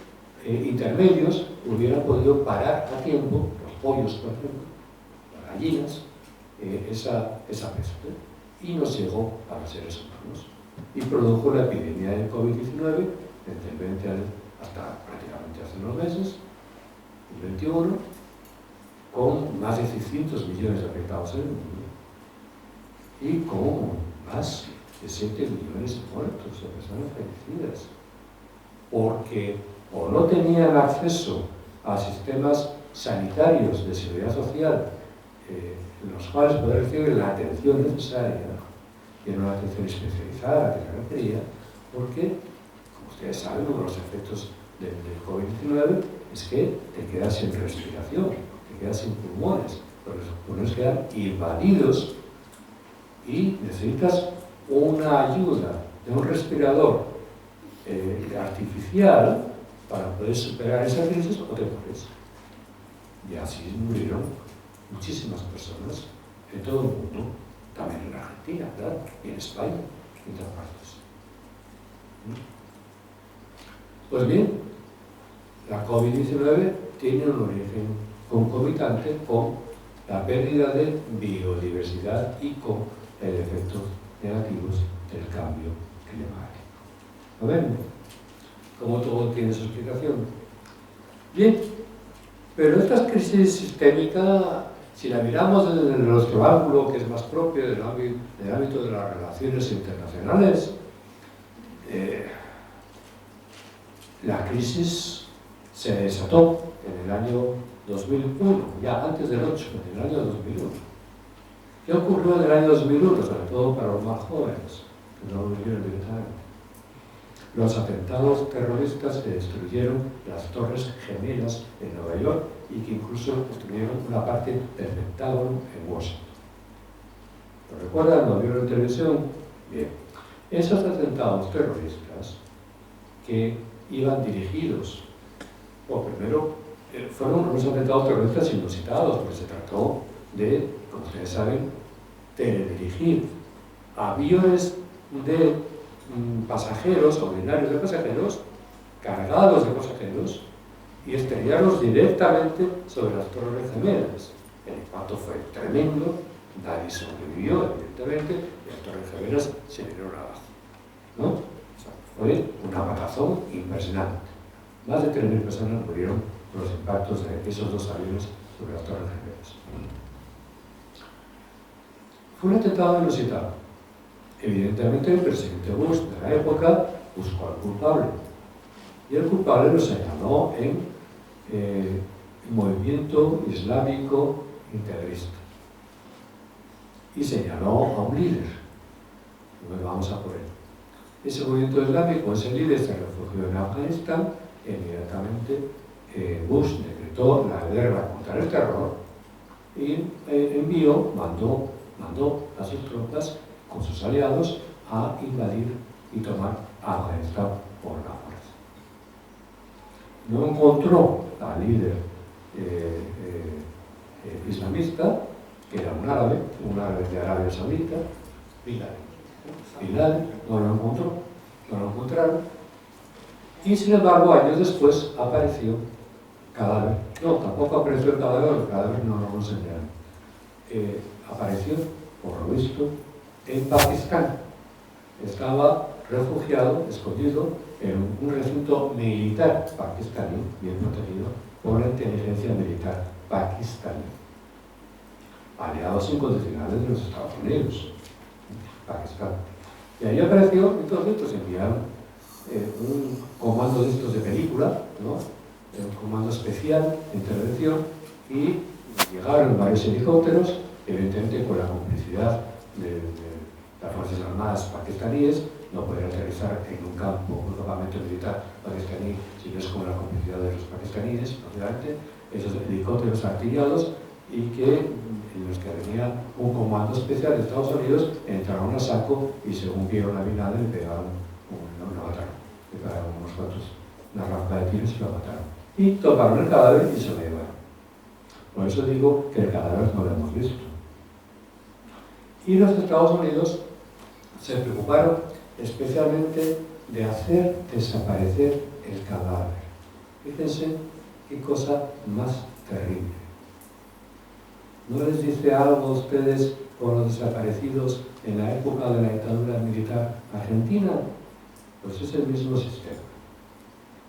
intermedios hubieran podido parar a tiempo, los pollos, por ejemplo, las gallinas, esa peste. Y nos llegó a los seres humanos y produjo la epidemia del COVID-19 desde el 20 hasta prácticamente hace unos meses, el 21, con más de 600 millones de afectados en el mundo y con más de 7 millones de muertos, de personas fallecidas, porque o no tenían acceso a sistemas sanitarios de seguridad social en los cuales poder recibir la atención necesaria, y en una atención especializada que se requería, porque, como ustedes saben, uno de los efectos del COVID-19 es que te quedas sin respiración, te quedas sin pulmones, porque los pulmones quedan invadidos y necesitas una ayuda de un respirador artificial para poder superar esa crisis o te mueres. Y así murieron muchísimas personas en todo el mundo, también en Argentina, ¿verdad? Y en España, y en otras partes. Pues bien, la COVID-19 tiene un origen concomitante con la pérdida de biodiversidad y con el efecto negativos del cambio climático. ¿Lo ven? Como todo tiene su explicación. Bien, pero esta crisis sistémica, si la miramos desde nuestro ángulo, que es más propio del ámbito de las relaciones internacionales, la crisis se desató en el año 2001, ya antes del 8, en el año 2001. ¿Qué ocurrió en el año 2001? Sobre todo para los más jóvenes, que no lo vivieron directamente. Los atentados terroristas que destruyeron las Torres Gemelas en Nueva York y que incluso destruyeron una parte del Pentágono en Washington. ¿Lo recuerdan? ¿Lo vieron en televisión? Bien. Esos atentados terroristas que iban dirigidos, primero, fueron unos atentados terroristas inusitados, porque se trató de, como ustedes saben, teledirigir aviones de pasajeros, ordinarios de pasajeros, cargados de pasajeros, y estrellarlos directamente sobre las Torres Gemelas. El impacto fue tremendo, nadie sobrevivió, evidentemente, y las Torres Gemelas se vinieron abajo, ¿no? O sea, fue una matazón impresionante. Más de 3.000 personas murieron por los impactos de esos dos aviones sobre las Torres Gemelas. Fue un atentado inusitado. Evidentemente, el presidente Bush de la época buscó al culpable. Y el culpable lo señaló en el movimiento islámico integrista. Y señaló a un líder. Pues vamos a por él. Ese movimiento islámico, ese líder se refugió en Afganistán. Inmediatamente Bush decretó la guerra contra el terror y mandó a sus tropas con sus aliados a invadir y tomar Afganistán por la fuerza. No encontró al líder islamista, que era un árabe de Arabia Saudita, Bin Laden, no lo encontraron, y sin embargo años después apareció cadáver. No, tampoco apareció el cadáver no lo enseñaron. Apareció, por lo visto, en Pakistán. Estaba refugiado, escondido, en un recinto militar pakistaní, bien protegido por la inteligencia militar pakistaní. Aliados incondicionales de los Estados Unidos, Pakistán. Y ahí apareció, entonces, pues enviaron un comando de estos de película, ¿no? Un comando especial de intervención, y llegaron varios helicópteros, evidentemente con la complicidad de las Fuerzas Armadas pakistaníes, no pueden aterrizar en un campamento militar pakistaní si no es con la complicidad de los pakistaníes, obviamente, esos helicópteros artillados y en los que venía un comando especial de Estados Unidos, entraron a saco y según vieron a Bin Laden le pegaron una mataron, le pegaron unos cuantos, una rampa de tiros y lo mataron. Y tomaron el cadáver y se lo llevaron. Por eso digo que el cadáver no lo hemos visto. Y los Estados Unidos se preocuparon especialmente de hacer desaparecer el cadáver. Fíjense qué cosa más terrible. ¿No les dice algo a ustedes por los desaparecidos en la época de la dictadura militar argentina? Pues es el mismo sistema,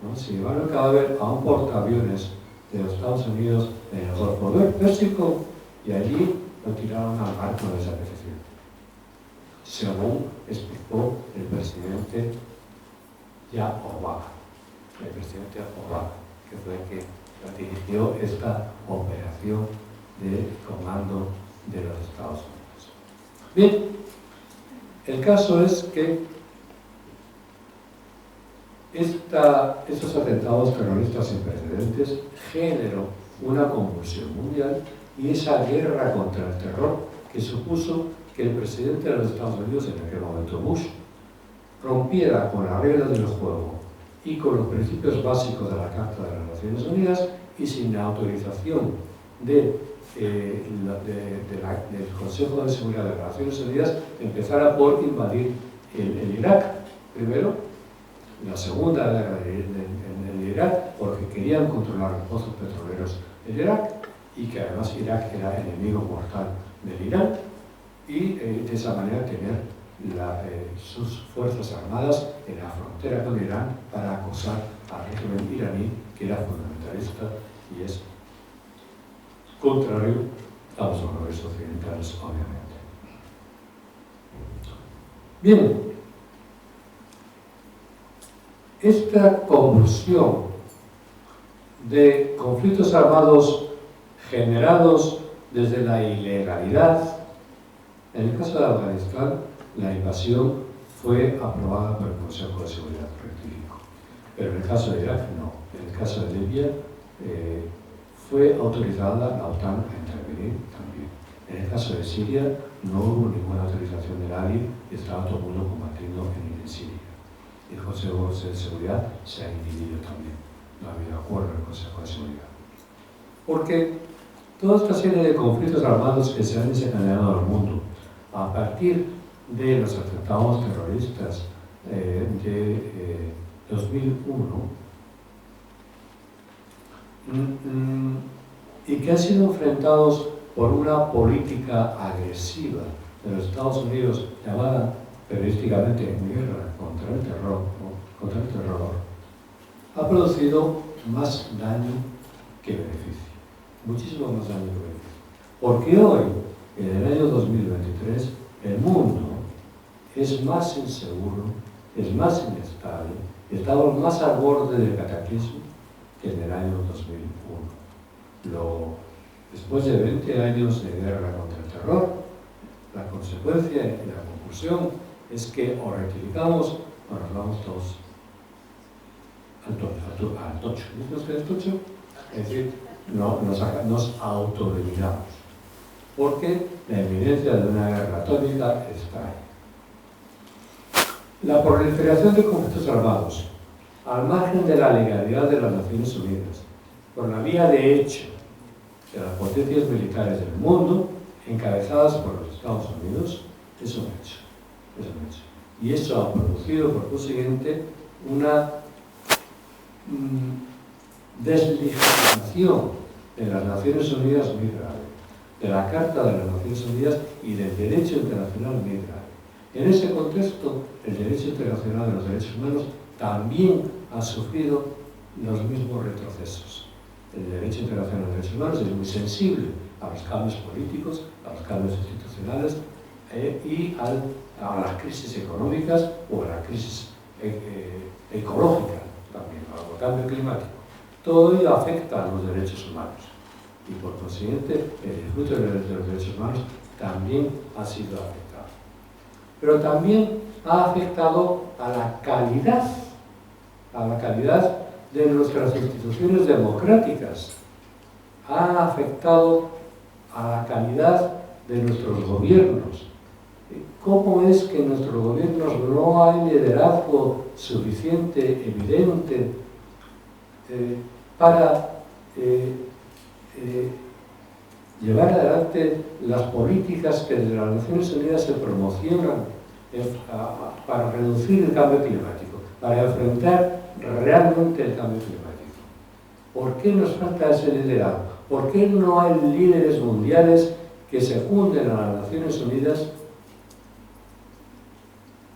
¿no? Se llevaron el cadáver a un portaaviones de los Estados Unidos en el Golfo Pérsico y allí lo tiraron al mar con desaparición, según explicó el presidente Obama, que fue el que dirigió esta operación de comando de los Estados Unidos. Bien, el caso es que estos atentados terroristas sin precedentes generó una convulsión mundial y esa guerra contra el terror que supuso que el presidente de los Estados Unidos, en aquel momento Bush, rompiera con las reglas del juego y con los principios básicos de la Carta de las Naciones Unidas y sin la autorización del Consejo de Seguridad de las Naciones Unidas, empezara por invadir el Irak primero, la segunda guerra en el Irak, porque querían controlar los pozos petroleros del Irak y que además Irak era enemigo mortal del Irán y de esa manera tener sus fuerzas armadas en la frontera con Irán para acosar al régimen iraní, que era fundamentalista y es contrario a los valores occidentales, obviamente. Bien, esta convulsión de conflictos armados generados desde la ilegalidad, en el caso de Afganistán, la invasión fue aprobada por el Consejo de Seguridad Rectificó, pero en el caso de Irak no. En el caso de Libia fue autorizada la OTAN a intervenir también. En el caso de Siria no hubo ninguna autorización de nadie y estaba todo el mundo combatiendo en Siria. Y el Consejo de Seguridad se ha dividido también. No ha habido acuerdo en el Consejo de Seguridad. Porque toda esta serie de conflictos armados que se han desencadenado en el mundo a partir de los atentados terroristas de 2001 y que han sido enfrentados por una política agresiva de los Estados Unidos llamada periodísticamente guerra contra el terror, ha producido más daño que beneficio, muchísimo más daño que beneficio. Porque hoy, en el año 2023, el mundo es más inseguro, es más inestable, estamos más al borde del cataclismo que en el año 2001. Después de 20 años de guerra contra el terror, la consecuencia y la conclusión es que o rectificamos o nos vamos todos al tocho. ¿Viste qué es tocho? Es decir, nos autoeliminamos. Porque la evidencia de una guerra atómica está ahí. La proliferación de conflictos armados, al margen de la legalidad de las Naciones Unidas, por la vía de hecho de las potencias militares del mundo, encabezadas por los Estados Unidos, es un hecho. Y eso ha producido, por consiguiente, una deslegitimación de las Naciones Unidas muy grave, de la Carta de las Naciones Unidas y del derecho internacional muy grave. En ese contexto, el derecho internacional de los derechos humanos también ha sufrido los mismos retrocesos. El derecho internacional de los derechos humanos es muy sensible a los cambios políticos, a los cambios institucionales y a las crisis económicas o a la crisis ecológica también, al cambio climático. Todo ello afecta a los derechos humanos y por consiguiente el disfrute de los derechos humanos también ha sido afectado. Pero también ha afectado a la calidad de nuestras instituciones democráticas, ha afectado a la calidad de nuestros gobiernos. ¿Cómo es que en nuestros gobiernos no hay liderazgo suficiente, evidente, para llevar adelante las políticas que desde las Naciones Unidas se promocionan para reducir el cambio climático, para enfrentar realmente el cambio climático? ¿Por qué nos falta ese liderazgo? ¿Por qué no hay líderes mundiales que se unen a las Naciones Unidas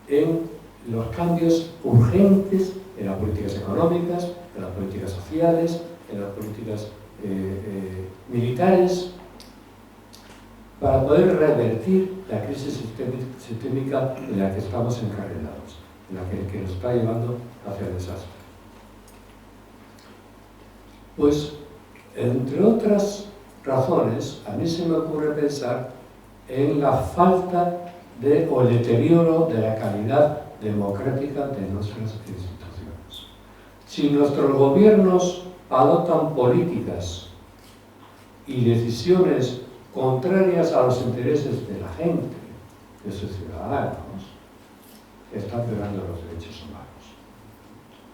en los cambios urgentes en las políticas económicas, en las políticas sociales, en las políticas militares, para poder revertir la crisis sistémica en la que estamos encarrerados, en la que nos está llevando hacia el desastre? Pues, entre otras razones, a mí se me ocurre pensar en la falta o el deterioro de la calidad democrática de nuestras instituciones. Si nuestros gobiernos adoptan políticas y decisiones contrarias a los intereses de la gente, de sus ciudadanos, están violando los derechos humanos.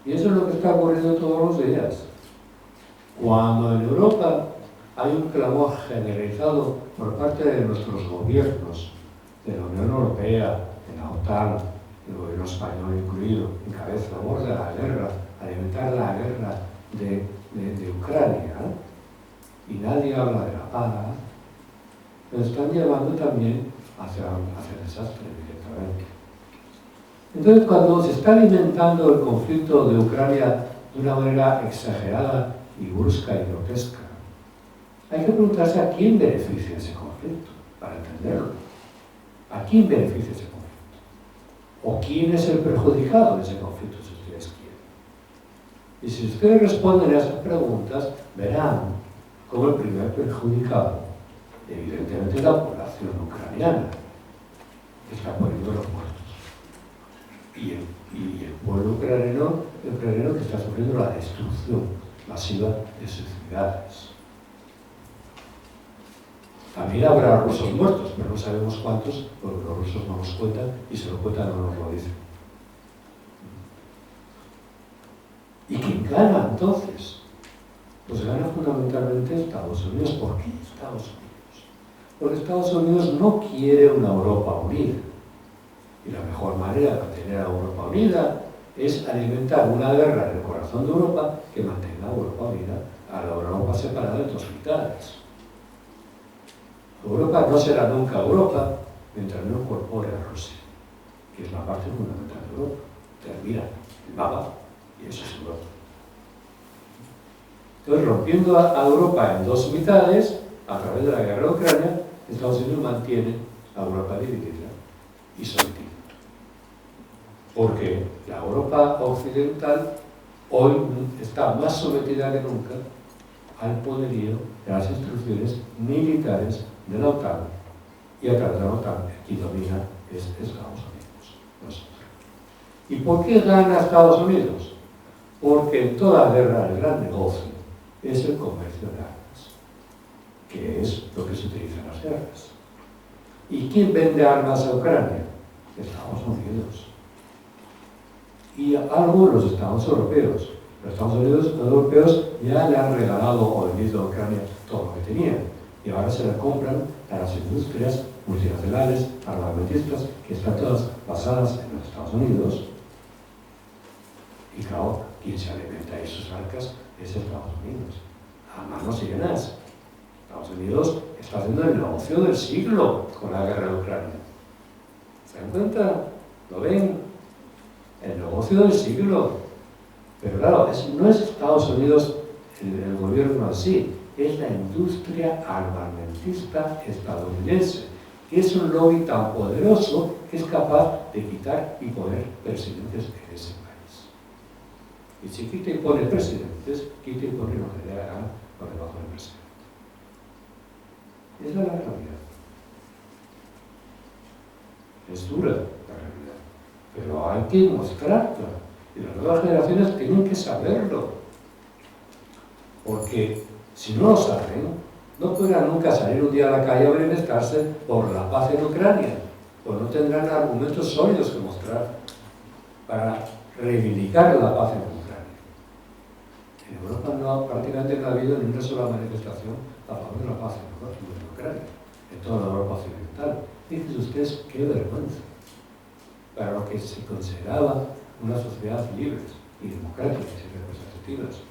Y eso es lo que está ocurriendo todos los días. Cuando en Europa hay un clamor generalizado por parte de nuestros gobiernos, de la Unión Europea, de la OTAN, el gobierno español incluido, encabezador de la guerra, alimentar la guerra de Ucrania, y nadie habla de la paz, nos están llevando también hacia el desastre, directamente. Entonces, cuando se está alimentando el conflicto de Ucrania de una manera exagerada y brusca y grotesca, hay que preguntarse a quién beneficia ese conflicto, para entenderlo. ¿A quién beneficia ese conflicto? ¿O quién es el perjudicado de ese conflicto, si ustedes quieren? Y si ustedes responden a esas preguntas, verán cómo el primer perjudicado, evidentemente, es la población ucraniana, que está poniendo los muertos. Y el pueblo ucraniano que está sufriendo la destrucción masiva de sus ciudades. También habrá rusos muertos, pero no sabemos cuántos, porque los rusos no nos cuentan, y si lo cuentan no nos lo dicen. ¿Y quién gana entonces? Pues gana fundamentalmente Estados Unidos. ¿Por qué Estados Unidos? Porque Estados Unidos no quiere una Europa unida. Y la mejor manera de mantener a Europa unida es alimentar una guerra en el corazón de Europa que mantenga a Europa unida, a la Europa separada en dos mitades. Europa no será nunca Europa mientras no incorpore a Rusia, que es la parte fundamental de Europa. Termina el mapa y eso es Europa. Entonces, rompiendo a Europa en dos mitades, a través de la guerra de Ucrania, Estados Unidos mantiene a Europa dividida y sometida. Porque la Europa occidental hoy está más sometida que nunca al poderío de las instrucciones militares de la OTAN, y a través de la OTAN quien domina es Estados Unidos, nosotros. ¿Y por qué gana Estados Unidos? Porque en toda guerra el gran negocio es el comercio de armas, que es lo que se utiliza en las guerras. ¿Y quién vende armas a Ucrania? Estados Unidos. Y algo los Estados europeos. Los Estados Unidos europeos ya le han regalado o vendido a Ucrania todo lo que tenían. Y ahora se la compran a las industrias multinacionales, armamentistas, que están todas basadas en los Estados Unidos. Y claro, quien se alimenta de sus arcas es Estados Unidos. A manos llenas. Estados Unidos está haciendo el negocio del siglo con la guerra de Ucrania. ¿Se dan cuenta? ¿Lo ven? El negocio del siglo. Pero claro, no es Estados Unidos el gobierno así, es la industria armamentista estadounidense, que es un lobby tan poderoso que es capaz de quitar y poner presidentes en ese país. Y si quita y pone presidentes, quita y pone lo que le da gana por debajo del presidente. Esa es la realidad. Es dura la realidad. pero hay que mostrarla. Y las nuevas generaciones tienen que saberlo. Porque si no lo saben, no podrán nunca salir un día a la calle a manifestarse por la paz en Ucrania, pues no tendrán argumentos sólidos que mostrar para reivindicar la paz en Ucrania. En Europa prácticamente no ha habido ni una sola manifestación a favor de la paz en Ucrania, en toda la Europa occidental. Fíjense ustedes qué vergüenza para lo que se consideraba una sociedad libre y democrática y representativas.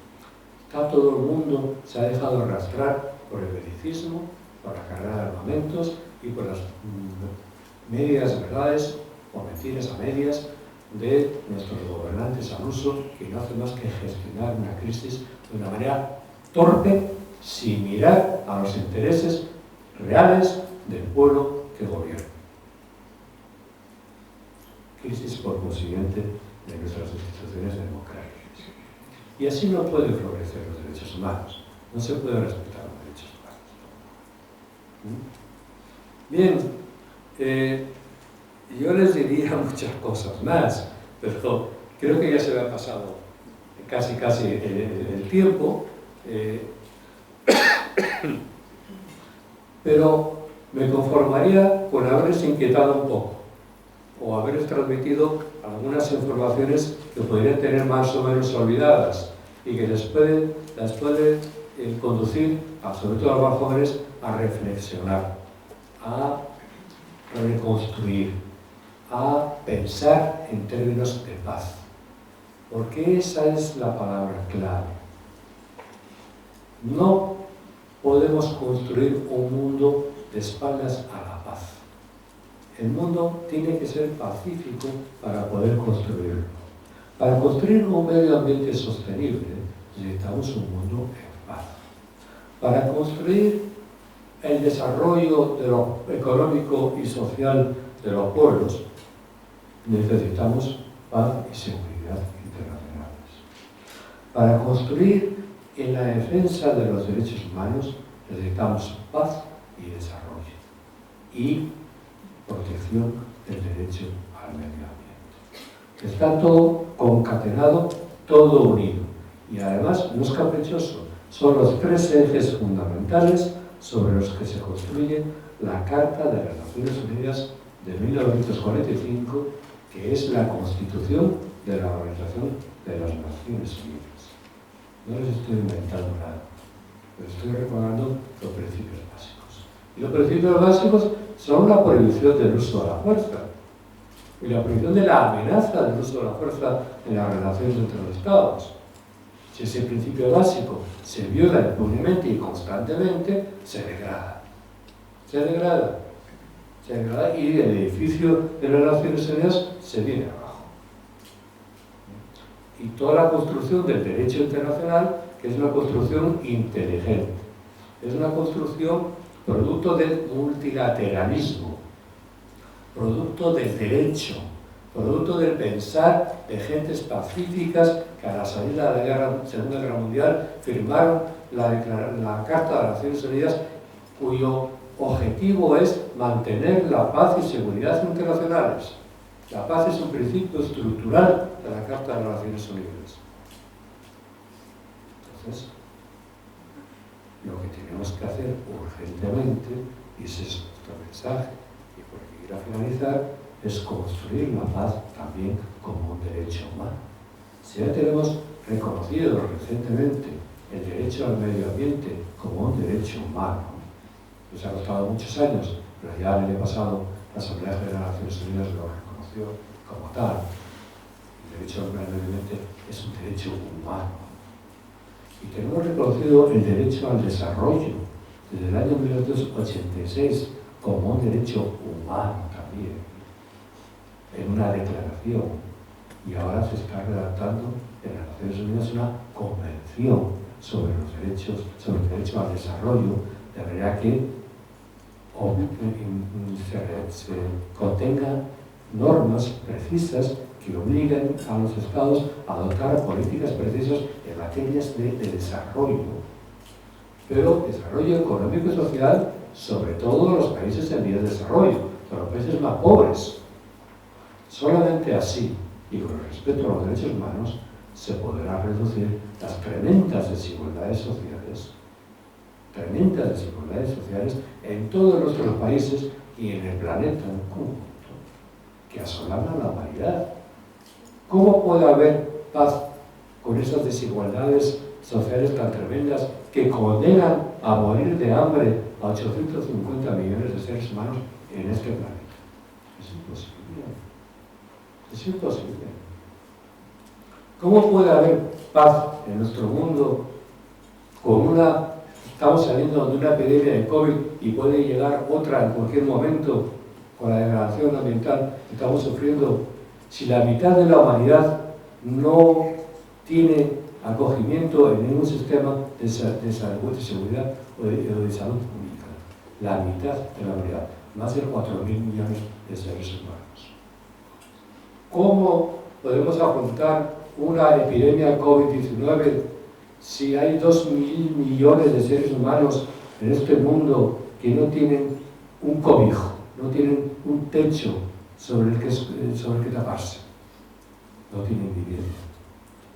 Está todo el mundo, se ha dejado arrastrar por el belicismo, por la carrera de armamentos y por las medias verdades o mentiras a medias de nuestros gobernantes al uso, que no hacen más que gestionar una crisis de una manera torpe, sin mirar a los intereses reales del pueblo que gobierna. Crisis, por consiguiente, de nuestras instituciones democráticas. Y así no pueden florecer los derechos humanos, no se puede respetar los derechos humanos. Bien, yo les diría muchas cosas más, pero creo que ya se me ha pasado casi el tiempo, pero me conformaría con haberles inquietado un poco o haberles transmitido algunas informaciones que podrían tener más o menos olvidadas y que las puede conducir, sobre todo a los más jóvenes, a reflexionar, a reconstruir, a pensar en términos de paz. Porque esa es la palabra clave. No podemos construir un mundo de espaldas a la paz. El mundo tiene que ser pacífico para poder construirlo. Para construir un medio ambiente sostenible necesitamos un mundo en paz. Para construir el desarrollo de lo económico y social de los pueblos necesitamos paz y seguridad internacionales. Para construir en la defensa de los derechos humanos necesitamos paz y desarrollo y protección del derecho al medio ambiente. Está todo concatenado, todo unido. Y además no es caprichoso, son los tres ejes fundamentales sobre los que se construye la Carta de las Naciones Unidas de 1945, que es la Constitución de la Organización de las Naciones Unidas. No les estoy inventando nada, les estoy recordando los principios básicos. Y los principios básicos son la prohibición del uso de la fuerza y la prohibición de la amenaza del uso de la fuerza en las relaciones entre los Estados. Si ese principio básico se viola impunemente y constantemente, se degrada. Se degrada. Se degrada y el edificio de las Naciones Unidas se viene abajo. Y toda la construcción del derecho internacional, que es una construcción inteligente, es una construcción producto del multilateralismo, producto del derecho, producto del pensar de gentes pacíficas que a la salida de la Segunda Guerra Mundial firmaron la Carta de las Naciones Unidas, cuyo objetivo es mantener la paz y seguridad internacionales. La paz es un principio estructural de la Carta de las Naciones Unidas. Entonces, lo que tenemos que hacer urgentemente, y ese es nuestro mensaje, y por aquí ir a finalizar, es construir la paz también como un derecho humano. Si ya tenemos reconocido recientemente el derecho al medio ambiente como un derecho humano, nos ha costado muchos años, pero ya el año pasado la Asamblea General de las Naciones Unidas lo reconoció como tal. El derecho al medio ambiente es un derecho humano. Y tenemos reconocido el derecho al desarrollo desde el año 1986 como un derecho humano también, en una declaración. Y ahora se está redactando en las Naciones Unidas una convención sobre los derechos, sobre el derecho al desarrollo, de manera que se contengan normas precisas que obliguen a los Estados a adoptar políticas precisas en materias de desarrollo, pero desarrollo económico y social, sobre todo en los países en vías de desarrollo, en los países más pobres. Solamente así, y con el respeto a los derechos humanos, se podrá reducir las tremendas desigualdades sociales en todos nuestros países y en el planeta en conjunto, que asolan a la humanidad. ¿Cómo puede haber paz con esas desigualdades sociales tan tremendas que condenan a morir de hambre a 850 millones de seres humanos en este planeta? Es imposible. Es imposible. ¿Cómo puede haber paz en nuestro mundo con estamos saliendo de una epidemia de COVID y puede llegar otra en cualquier momento con la degradación ambiental que estamos sufriendo, si la mitad de la humanidad no tiene acogimiento en ningún sistema de salud, de seguridad o de salud pública? La mitad de la humanidad, más de 4.000 millones de seres humanos. ¿Cómo podemos afrontar una epidemia COVID-19 si hay 2.000 millones de seres humanos en este mundo que no tienen un cobijo, no tienen un techo sobre el que taparse? No tienen vivienda.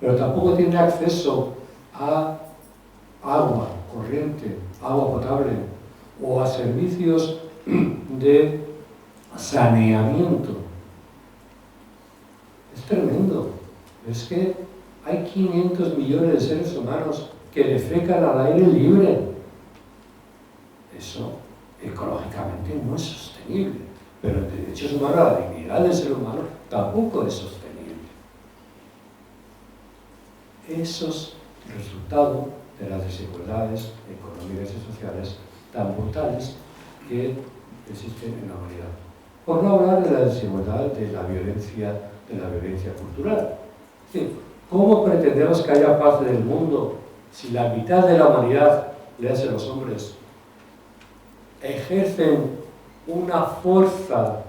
Pero tampoco tienen acceso a agua corriente, agua potable o a servicios de saneamiento. Es tremendo. Es que hay 500 millones de seres humanos que defecan al aire libre. Eso ecológicamente no es sostenible, pero el derecho humano a la dignidad del ser humano tampoco es sostenible. Eso es resultado de las desigualdades económicas y sociales tan brutales que existen en la humanidad. Por no hablar de la desigualdad de la violencia cultural. Sí, ¿cómo pretendemos que haya paz en el mundo si la mitad de la humanidad, léase los hombres, ejercen una fuerza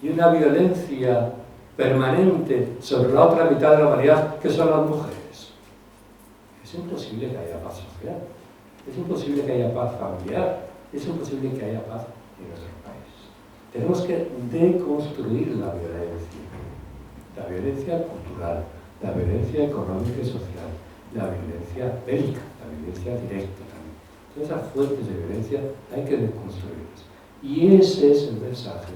y una violencia permanente sobre la otra mitad de la humanidad, que son las mujeres? Es imposible que haya paz social, es imposible que haya paz familiar, es imposible que haya paz en nuestro país. Tenemos que deconstruir la violencia cultural, la violencia económica y social, la violencia bélica, la violencia directa también. Todas esas fuentes de violencia hay que deconstruirlas. Y ese es el mensaje,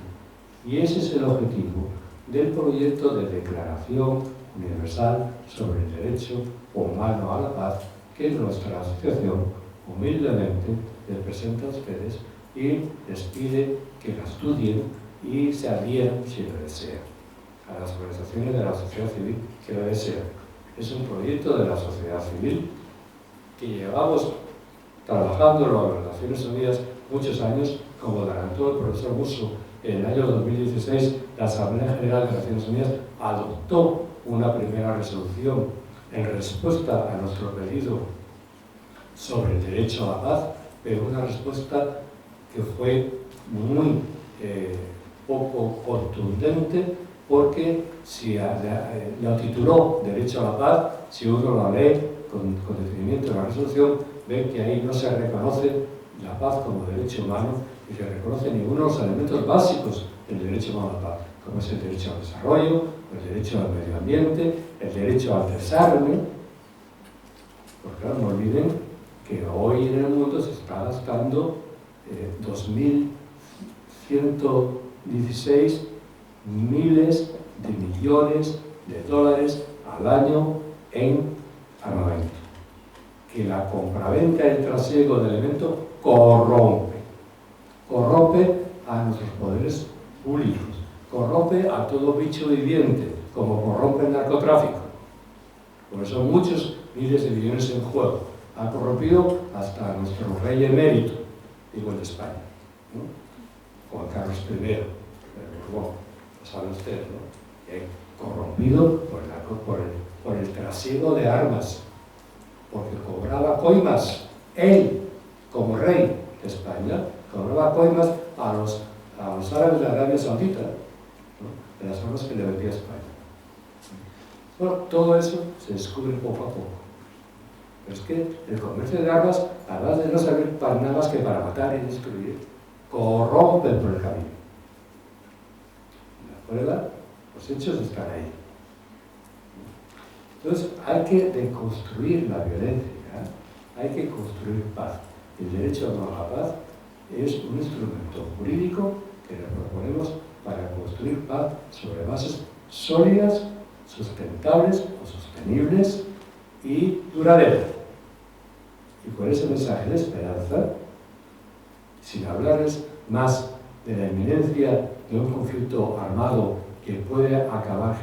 y ese es el objetivo del proyecto de Declaración Universal sobre el Derecho Humano a la Paz, que nuestra asociación humildemente les presenta a ustedes y les pide que la estudien y se adhieran, si lo desean, a las organizaciones de la sociedad civil que lo desean. Es un proyecto de la sociedad civil que llevamos trabajando en las Naciones Unidas muchos años, como adelantó el profesor Musso. En el año 2016, la Asamblea General de las Naciones Unidas adoptó una primera resolución en respuesta a nuestro pedido sobre el derecho a la paz, pero una respuesta que fue muy poco contundente, porque si lo tituló Derecho a la Paz, si uno la lee con detenimiento de la resolución, ve que ahí no se reconoce la paz como derecho humano y se reconoce ninguno de los elementos básicos del derecho humano a la paz, como es el derecho al desarrollo, el derecho al medio ambiente, el derecho al desarme. Porque claro, no olviden que hoy en el mundo se está gastando 2.116 miles de millones de dólares al año en armamento. Que la compraventa y el trasiego de elementos corrompe a nuestros poderes públicos, corrompe a todo bicho viviente, como corrompe el narcotráfico. Por eso muchos miles de millones en juego. Ha corrompido hasta a nuestro rey emérito, digo el de España, ¿no? Juan Carlos I, bueno, lo saben ustedes, ¿no? Corrompido por el trasiego de armas, porque cobraba coimas, él, como rey de España, cobraba coimas a los árabes de Arabia Saudita, ¿no? De las armas que le vendía a España. Bueno, todo eso se descubre poco a poco. Pero es que el comercio de armas, además de no servir para nada más que para matar y destruir, corrompe por el camino. ¿De acuerdo? Los hechos están ahí. Entonces hay que deconstruir la violencia, hay que construir paz. El derecho a la paz es un instrumento jurídico que le proponemos para construir paz sobre bases sólidas, sustentables o sostenibles y duraderas. Y con ese mensaje de esperanza, sin hablarles más de la inminencia de un conflicto armado que puede acabar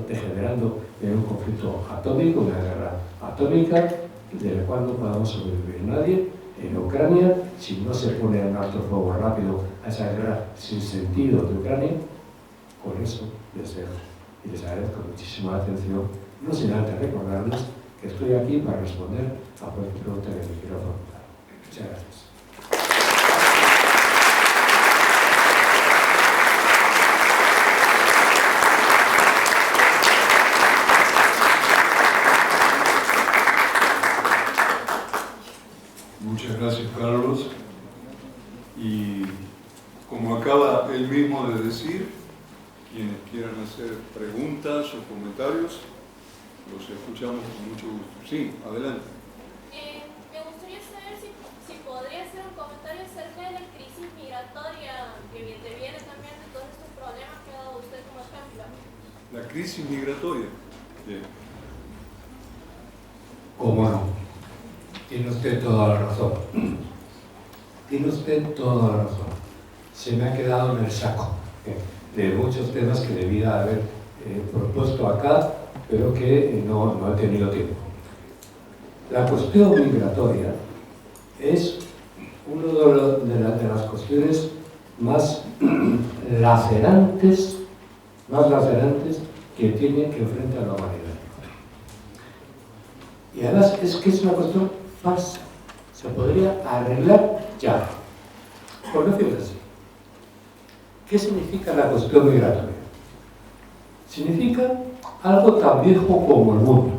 degenerando en un conflicto atómico, una guerra atómica, de la cual no podamos sobrevivir nadie, en Ucrania, si no se pone un alto fuego rápido a esa guerra sin sentido de Ucrania. Con eso les dejo y les agradezco muchísimo la atención, no sin antes recordarles que estoy aquí para responder a cualquier pregunta que me quiera formular. Muchas gracias. Muchas gracias, Carlos. Y como acaba él mismo de decir, quienes quieran hacer preguntas o comentarios, los escuchamos con mucho gusto. Sí, adelante. Me gustaría saber si podría hacer un comentario acerca de la crisis migratoria que viene también de todos estos problemas que ha dado usted como ejemplo. La crisis migratoria. Bien. ¿Cómo no? Tiene usted toda la razón. Tiene usted toda la razón. Se me ha quedado en el saco de muchos temas que debía haber propuesto acá, pero que no he tenido tiempo. La cuestión migratoria es una de las cuestiones más lacerantes que tiene que enfrentar la humanidad. Y además es que es una cuestión falsa. Se podría arreglar ya. Por decirlo así. ¿Qué significa la cuestión migratoria? Significa algo tan viejo como el mundo.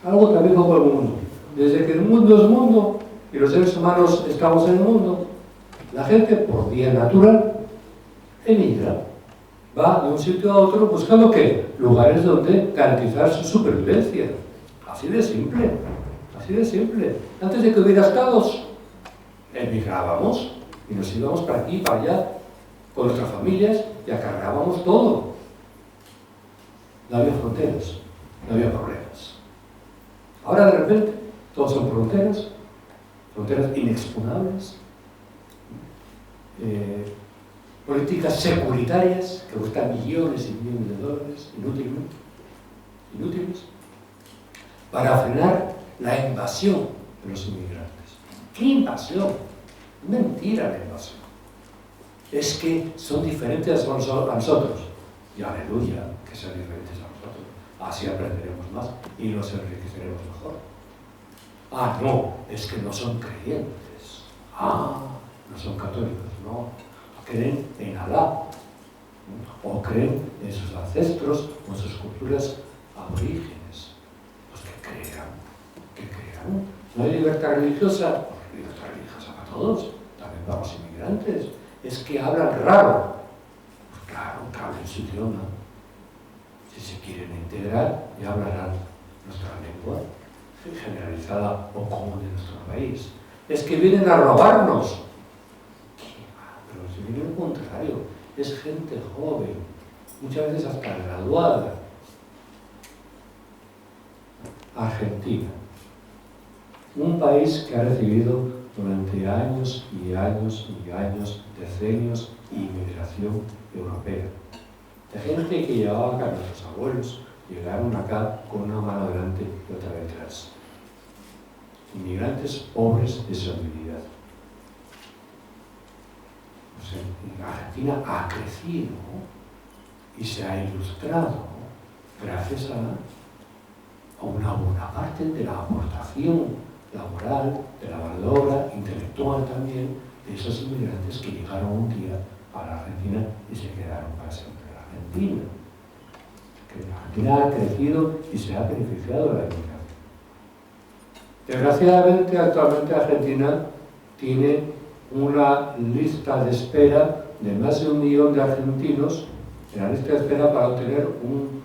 Algo tan viejo como el mundo. Desde que el mundo es mundo y los seres humanos estamos en el mundo, la gente, por vía natural, emigra. Va de un sitio a otro buscando ¿qué? Lugares donde garantizar su supervivencia. Así de simple. Así de simple. Antes de que hubiera estados, emigrábamos y nos íbamos para aquí y para allá con nuestras familias y acarreábamos todo. No había fronteras, no había problemas. Ahora de repente, todos son fronteras inexpugnables, políticas securitarias que cuestan millones y millones de dólares, inútiles, para frenar la invasión de los inmigrantes. ¿Qué invasión? Mentira la invasión. Es que son diferentes a nosotros. Y aleluya, que sean diferentes a nosotros. Así aprenderemos más y nos enriqueceremos mejor. Ah, no, es que no son creyentes. Ah, no son católicos, no. Creen en Alá. O creen en sus ancestros o en sus culturas aborígenes. Pues que crean. ¿No hay libertad religiosa? Pues libertad religiosa para todos. También para los inmigrantes. Es que hablan raro. Pues claro, que hablen su idioma. Si se quieren integrar, ya hablarán nuestra lengua generalizada o común de nuestro país. Es que vienen a robarnos. Pero si viene lo contrario, es gente joven, muchas veces hasta graduada. Argentina, un país que ha recibido durante años y años y años, decenios, inmigración europea. De gente que llevaba acá, nuestros abuelos llegaron acá con una mano adelante y otra detrás. Inmigrantes pobres de solidariedad. Argentina ha crecido y se ha ilustrado gracias a una buena parte de la aportación laboral, de la mano de obra, intelectual también, de esos inmigrantes que llegaron un día a la Argentina y se quedaron para siempre en la Argentina. Que la Argentina ha crecido y se ha beneficiado de la inmigración. Desgraciadamente, actualmente Argentina tiene una lista de espera de más de 1 millón de argentinos en la lista de espera para obtener un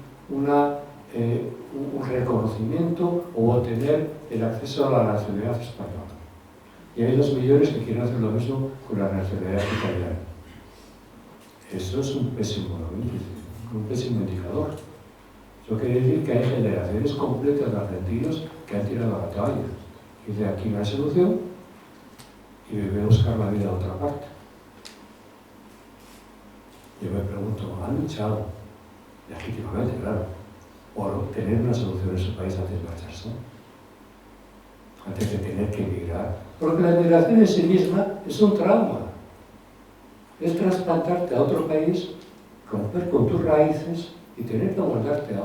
reconocimiento o obtener el acceso a la nacionalidad española. Y hay 2 millones que quieren hacer lo mismo con la nacionalidad italiana. Eso es un pésimo indicador. Eso quiere decir que hay generaciones completas de argentinos que han tirado a la toalla. Y de aquí no hay solución y me voy a buscar la vida a otra parte. Yo me pregunto, ¿han luchado legítimamente, claro, por tener una solución en su país antes de marcharse? Antes de tener que emigrar. Porque la emigración en sí misma es un trauma. Es trasplantarte a otro país, romper con tus raíces y tener que guardarte a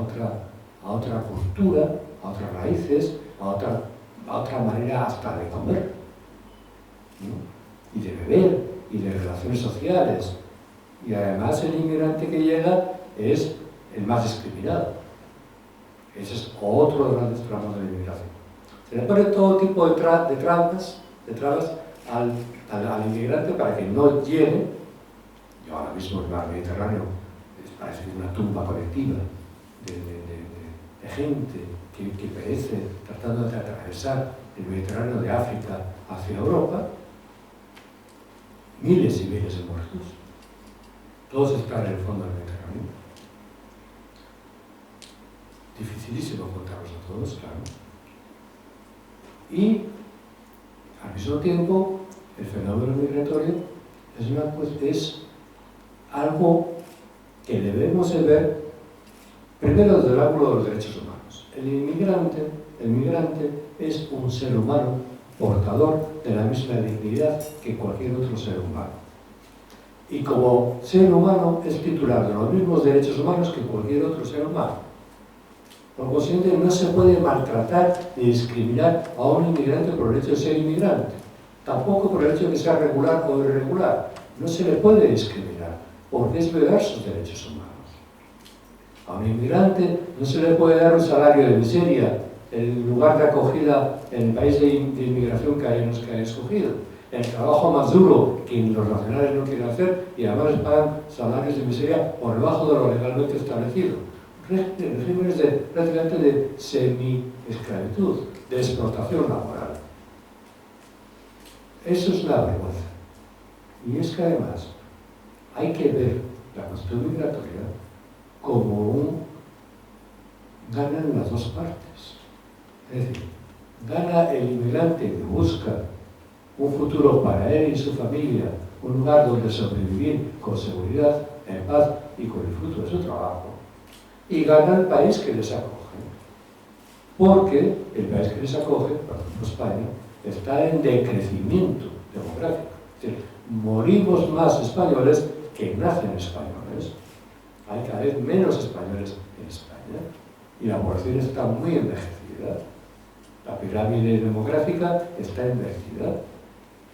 otra cultura, a otras raíces, a otra manera hasta de comer, ¿no? Y de beber, y de relaciones sociales. Y además el inmigrante que llega es el más discriminado. Ese es otro de los grandes traumas de la inmigración. Se le pone todo tipo de trabas al inmigrante para que no llegue. Yo ahora mismo el mar Mediterráneo parece una tumba colectiva de gente que perece tratando de atravesar el Mediterráneo de África hacia Europa. Miles y miles de muertos. Todos están en el fondo del Mediterráneo. Dificilísimo contarlos a todos, claro. Y, al mismo tiempo, el fenómeno migratorio es algo que debemos de ver, primero desde el ángulo de los derechos humanos. El migrante es un ser humano portador de la misma dignidad que cualquier otro ser humano. Y como ser humano es titular de los mismos derechos humanos que cualquier otro ser humano. Por consiguiente, no se puede maltratar ni discriminar a un inmigrante por el hecho de ser inmigrante. Tampoco por el hecho de que sea regular o irregular. No se le puede discriminar, porque es violar sus derechos humanos. A un inmigrante no se le puede dar un salario de miseria en el lugar de acogida en el país de inmigración que hayamos escogido. El trabajo más duro que los nacionales no quieren hacer y además les pagan salarios de miseria por debajo de lo legalmente establecido. Regímenes prácticamente de semi-esclavitud, de explotación laboral. Eso es una vergüenza. Y es que además hay que ver la cuestión migratoria como ganan las dos partes. Es decir, gana el inmigrante que busca un futuro para él y su familia, un lugar donde sobrevivir con seguridad, en paz y con el fruto de su trabajo. Y gana el país que les acoge. Porque el país que les acoge, por ejemplo España, está en decrecimiento demográfico. Es decir, morimos más españoles que nacen españoles. Hay cada vez menos españoles en España y la población está muy envejecida. La pirámide demográfica está invertida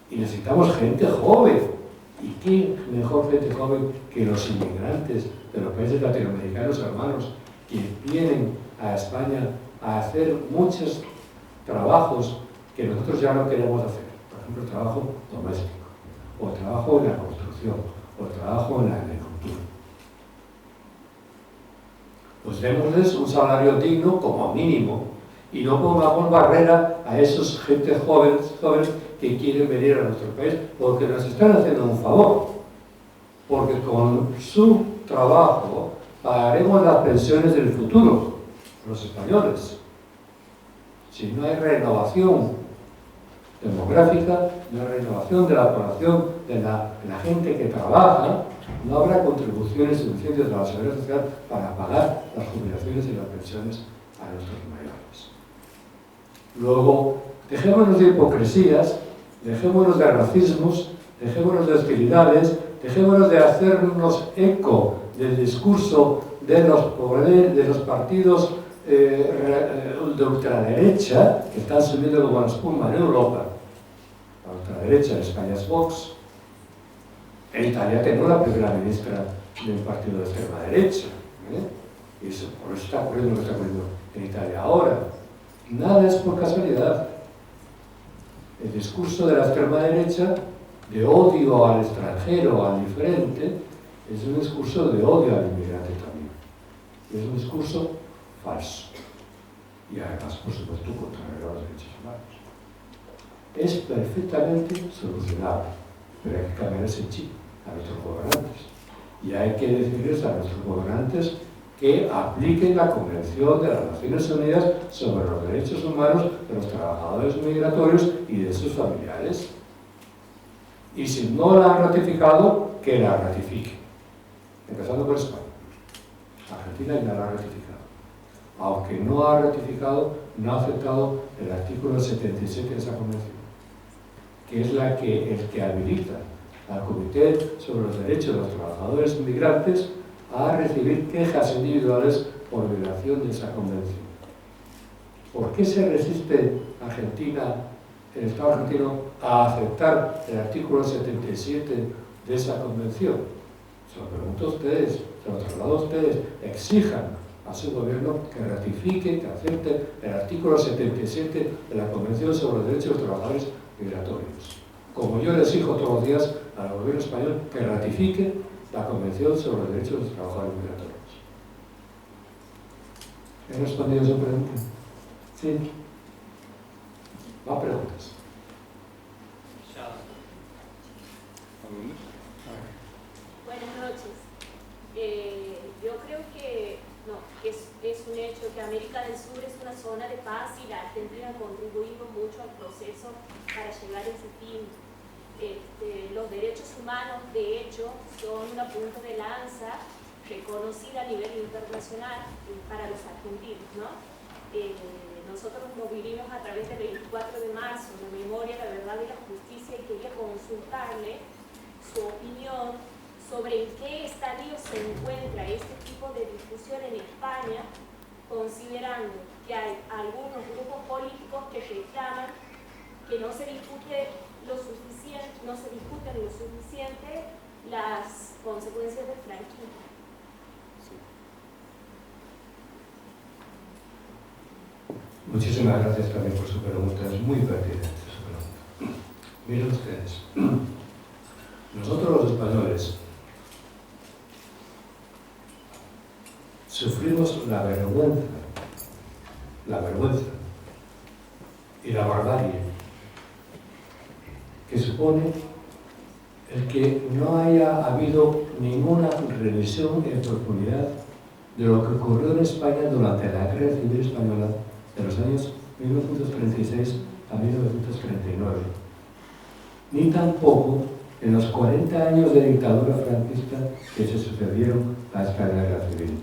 y necesitamos gente joven. ¿Y qué mejor gente joven que los inmigrantes de los países latinoamericanos hermanos que vienen a España a hacer muchos trabajos que nosotros ya no queremos hacer? Por ejemplo, trabajo doméstico, o trabajo en la construcción, o trabajo en la agricultura. Pues démosles un salario digno como mínimo y no pongamos barrera a esos gente jóvenes que quieren venir a nuestro país porque nos están haciendo un favor, porque con su trabajo pagaremos las pensiones del futuro, los españoles. Si no hay renovación demográfica, no hay renovación de la población, de la gente que trabaja, no habrá contribuciones suficientes de la seguridad social para pagar las jubilaciones y las pensiones a nuestros mayores. Luego, dejémonos de hipocresías, dejémonos de racismos, dejémonos de hostilidades, dejémonos de hacernos eco del discurso de los partidos de ultraderecha que están subiendo como la espuma en Europa. La ultraderecha en España es Vox. En Italia tengo la primera ministra del partido de extrema derecha. Y eso, por eso está ocurriendo lo que está ocurriendo en Italia ahora. Nada es por casualidad. El discurso de la extrema derecha, de odio al extranjero, al diferente, es un discurso de odio al inmigrante también. Es un discurso falso. Y además, por supuesto, contrario a los derechos humanos. Es perfectamente solucionable, pero hay que cambiar ese chip a nuestros gobernantes. Y hay que decirles a nuestros gobernantes que apliquen la Convención de las Naciones Unidas sobre los derechos humanos de los trabajadores migratorios y de sus familiares. Y si no la han ratificado, que la ratifiquen. Empezando por España. Argentina ya la ha ratificado. Aunque no ha ratificado, no ha aceptado el artículo 77 de esa convención, que es el que habilita al Comité sobre los Derechos de los Trabajadores Migrantes a recibir quejas individuales por violación de esa convención. ¿Por qué se resiste Argentina, el Estado argentino, a aceptar el artículo 77 de esa convención? Se lo pregunto a ustedes, se lo traslado a ustedes, exijan a su gobierno que ratifique, que acepte el artículo 77 de la Convención sobre los Derechos de los Trabajadores Migratorios. Como yo le exijo todos los días al gobierno español que ratifique la Convención sobre los Derechos de los Trabajadores Migratorios. ¿He respondido a su pregunta? Sí. ¿Más preguntas? Buenas noches. Yo creo que es un hecho que América del Sur es una zona de paz y la Argentina ha contribuido mucho al proceso para llegar a ese fin. Los derechos humanos, de hecho, son una punta de lanza reconocida a nivel internacional para los argentinos, ¿no? Nosotros lo vivimos a través del 24 de marzo, la memoria, la verdad y la justicia, y quería consultarle su opinión sobre en qué estadio se encuentra este tipo de discusión en España, considerando que hay algunos grupos políticos que reclaman que no se discuten lo suficiente las consecuencias del franquismo. Muchísimas gracias también por su pregunta, es muy pertinente su pregunta. Miren ustedes, nosotros los españoles sufrimos la vergüenza y la barbarie que supone el que no haya habido ninguna revisión en profundidad de lo que ocurrió en España durante la Guerra Civil Española de los años 1936 a 1939, ni tampoco en los 40 años de dictadura franquista que se sucedieron a esta Guerra Civil.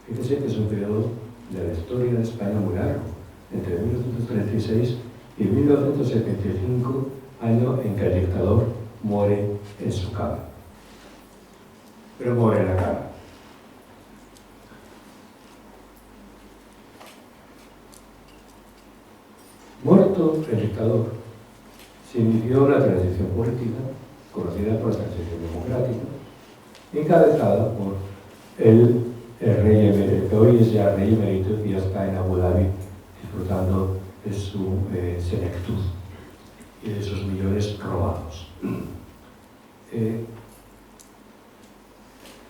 Fíjese que es un periodo de la historia de España muy largo, entre 1936 y 1975, año en que el dictador muere en su cama. Pero muere en la cama. Muerto el dictador, se inició la transición política, conocida por la transición democrática, encabezada por el rey emérito, que hoy es ya rey emérito y ya está en Abu Dhabi disfrutando de su senectud y de sus millones robados.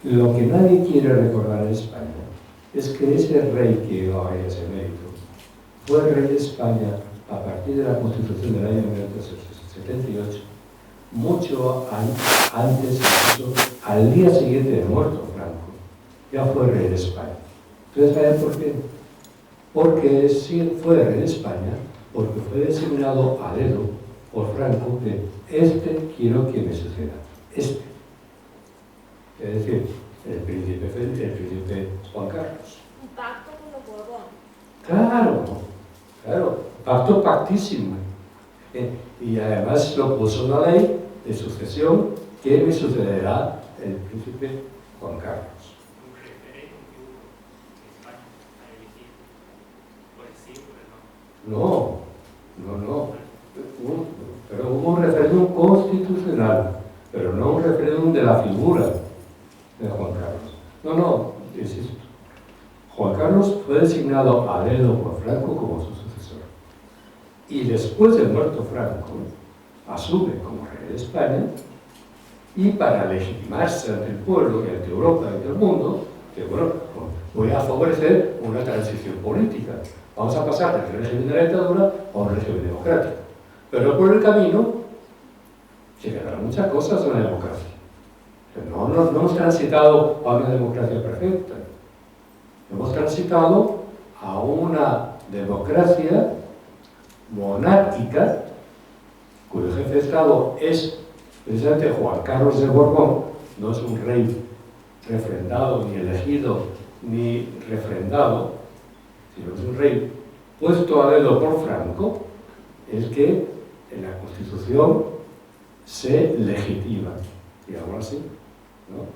Lo que nadie quiere recordar en España es que ese rey que ahora es emérito fue rey de España a partir de la Constitución del año 1978, mucho antes, incluso al día siguiente de muerto Franco, ya fue rey de España. ¿Ustedes saben por qué? Porque sí fue rey de España, porque fue designado a dedo por Franco de quiero que me suceda, Es decir, el príncipe Juan Carlos. Un pacto con los Borbones. Claro, pacto pactísimo. Y además lo puso en la ley de sucesión que me sucederá el príncipe Juan Carlos. Un referéndum que hubo en España para elegir por el sí o por el no. No. Pero hubo un referéndum constitucional, pero no un referéndum de la figura de Juan Carlos. No, insisto. Juan Carlos fue designado a dedo por Franco como su sucesor. Y después de muerto Franco, asume como rey de España y para legitimarse ante el pueblo y ante Europa y ante el mundo, que bueno, voy a favorecer una transición política. Vamos a pasar del régimen de la dictadura a un régimen democrático. Pero por el camino se quedarán muchas cosas en la democracia. No hemos transitado a una democracia perfecta. Hemos transitado a una democracia monárquica, cuyo jefe de Estado es precisamente Juan Carlos de Borbón, no es un rey refrendado, ni elegido, ni refrendado, sino es un rey puesto a dedo por Franco, el que en la Constitución se legitima, digamos así, ¿no?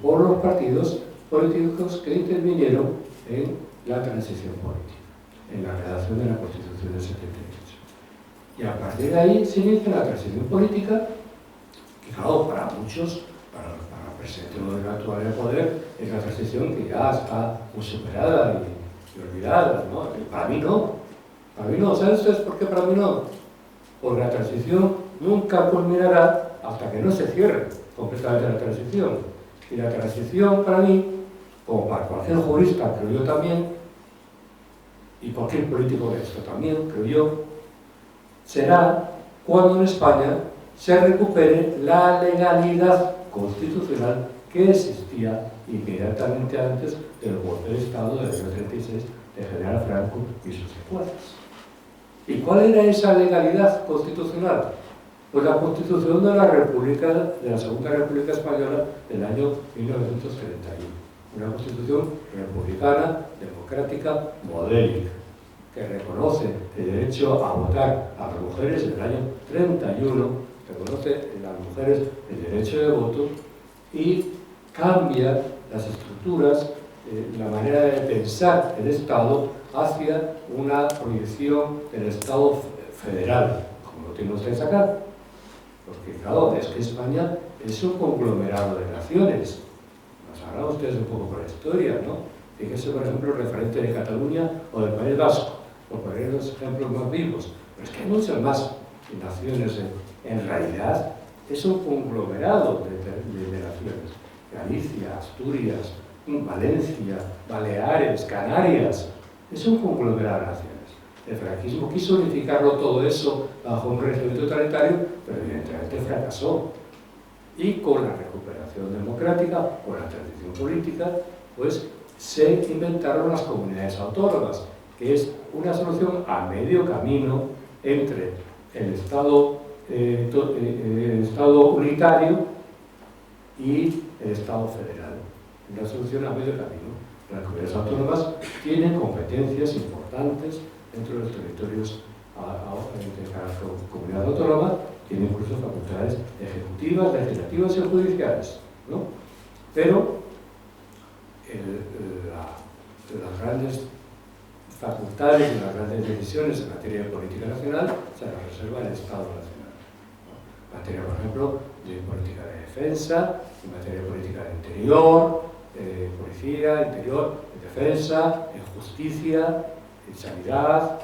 Por los partidos políticos que intervinieron en la transición política, en la redacción de la Constitución del 78. Y a partir de ahí se inicia la transición política, que claro, para muchos, para el presidente del gobierno actual en el poder, es una transición que ya está muy superada y olvidada, ¿no? Y para mí no. Para mí no. ¿Saben ustedes por qué para mí no? Porque la transición nunca culminará hasta que no se cierre completamente la transición. Y la transición para mí, como para cualquier jurista, creo yo también, y cualquier político de esto también, creo yo, será cuando en España se recupere la legalidad constitucional que existía inmediatamente antes del golpe de Estado del año 36 de General Franco y sus secuaces. ¿Y cuál era esa legalidad constitucional? Pues la Constitución de la República, de la Segunda República Española del año 1931. Una Constitución republicana, democrática, modélica, que reconoce el derecho a votar a las mujeres en el año 31, reconoce a las mujeres el derecho de voto y cambia las estructuras, la manera de pensar el Estado hacia una proyección del Estado federal, como lo tienen ustedes acá. Porque claro, es que España es un conglomerado de naciones. Nos hablan ustedes un poco por la historia, ¿no? Fíjense, por ejemplo, el referente de Cataluña o del País Vasco, por poner los ejemplos más vivos. Pero es que hay muchas más naciones. En realidad es un conglomerado de naciones. Galicia, Asturias, Valencia, Baleares, Canarias. Es un conglomerado de naciones. El franquismo quiso unificarlo todo eso bajo un régimen totalitario, pero evidentemente fracasó. Y con la recuperación democrática, con la transición política, pues se inventaron las comunidades autónomas, que es una solución a medio camino entre el Estado unitario y el Estado federal. Una solución a medio camino. Las comunidades autónomas tienen competencias importantes dentro de los territorios de cada comunidad autónoma, tienen incluso facultades ejecutivas, legislativas y judiciales, ¿no? Pero las grandes facultades y las grandes decisiones en materia de política nacional se las reserva el Estado nacional, ¿no? En materia, por ejemplo, de política de defensa, en materia de política de interior, policía, interior, defensa, en justicia, en sanidad,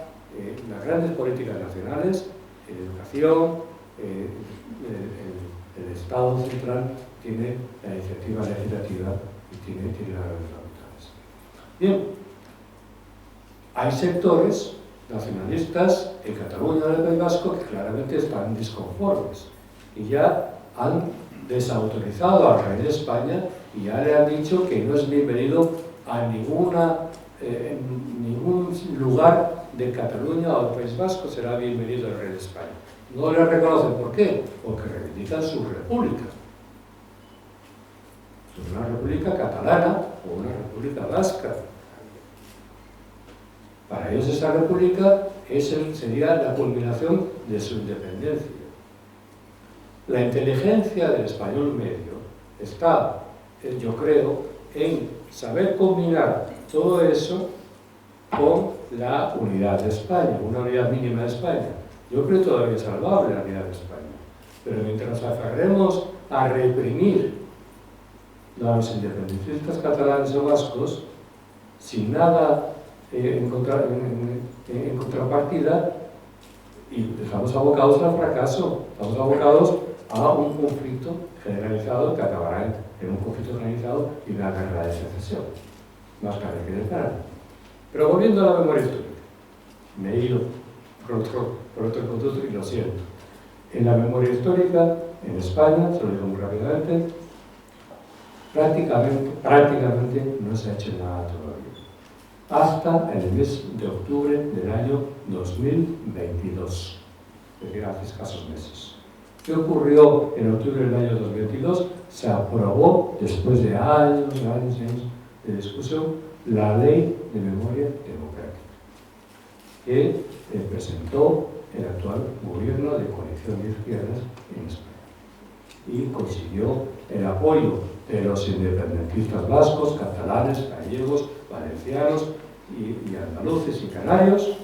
las grandes políticas nacionales, en educación, el Estado central tiene la iniciativa legislativa y tiene las grandes facultades. Bien, hay sectores nacionalistas en Cataluña y en el País Vasco que claramente están disconformes y ya han desautorizado al rey de España y ya le han dicho que no es bienvenido a ningún lugar de Cataluña o del País Vasco, será bienvenido el rey de España. No le reconocen. ¿Por qué? Porque reivindican su república. Una república catalana o una república vasca. Para ellos esa república sería la culminación de su independencia. La inteligencia del español medio está, yo creo, en saber combinar todo eso con la unidad de España, una unidad mínima de España. Yo creo todavía salvable la unidad de España. Pero mientras nos aferremos a reprimir a los independentistas catalanes o vascos, sin nada en contrapartida, y estamos abocados al fracaso, estamos abocados a un conflicto generalizado que acabará en un conflicto generalizado y una guerra de secesión, más tarde que declarar. Pero volviendo a la memoria histórica, me he ido por otro conducto y lo siento. En la memoria histórica, en España, se lo digo muy rápidamente, prácticamente no se ha hecho nada todavía. Hasta el mes de octubre del año 2022, es decir, hace escasos meses. ¿Qué ocurrió en octubre del año 2022? Se aprobó, después de años de discusión, la Ley de Memoria Democrática, que presentó el actual gobierno de coalición de izquierdas en España y consiguió el apoyo de los independentistas vascos, catalanes, gallegos, valencianos y andaluces y canarios,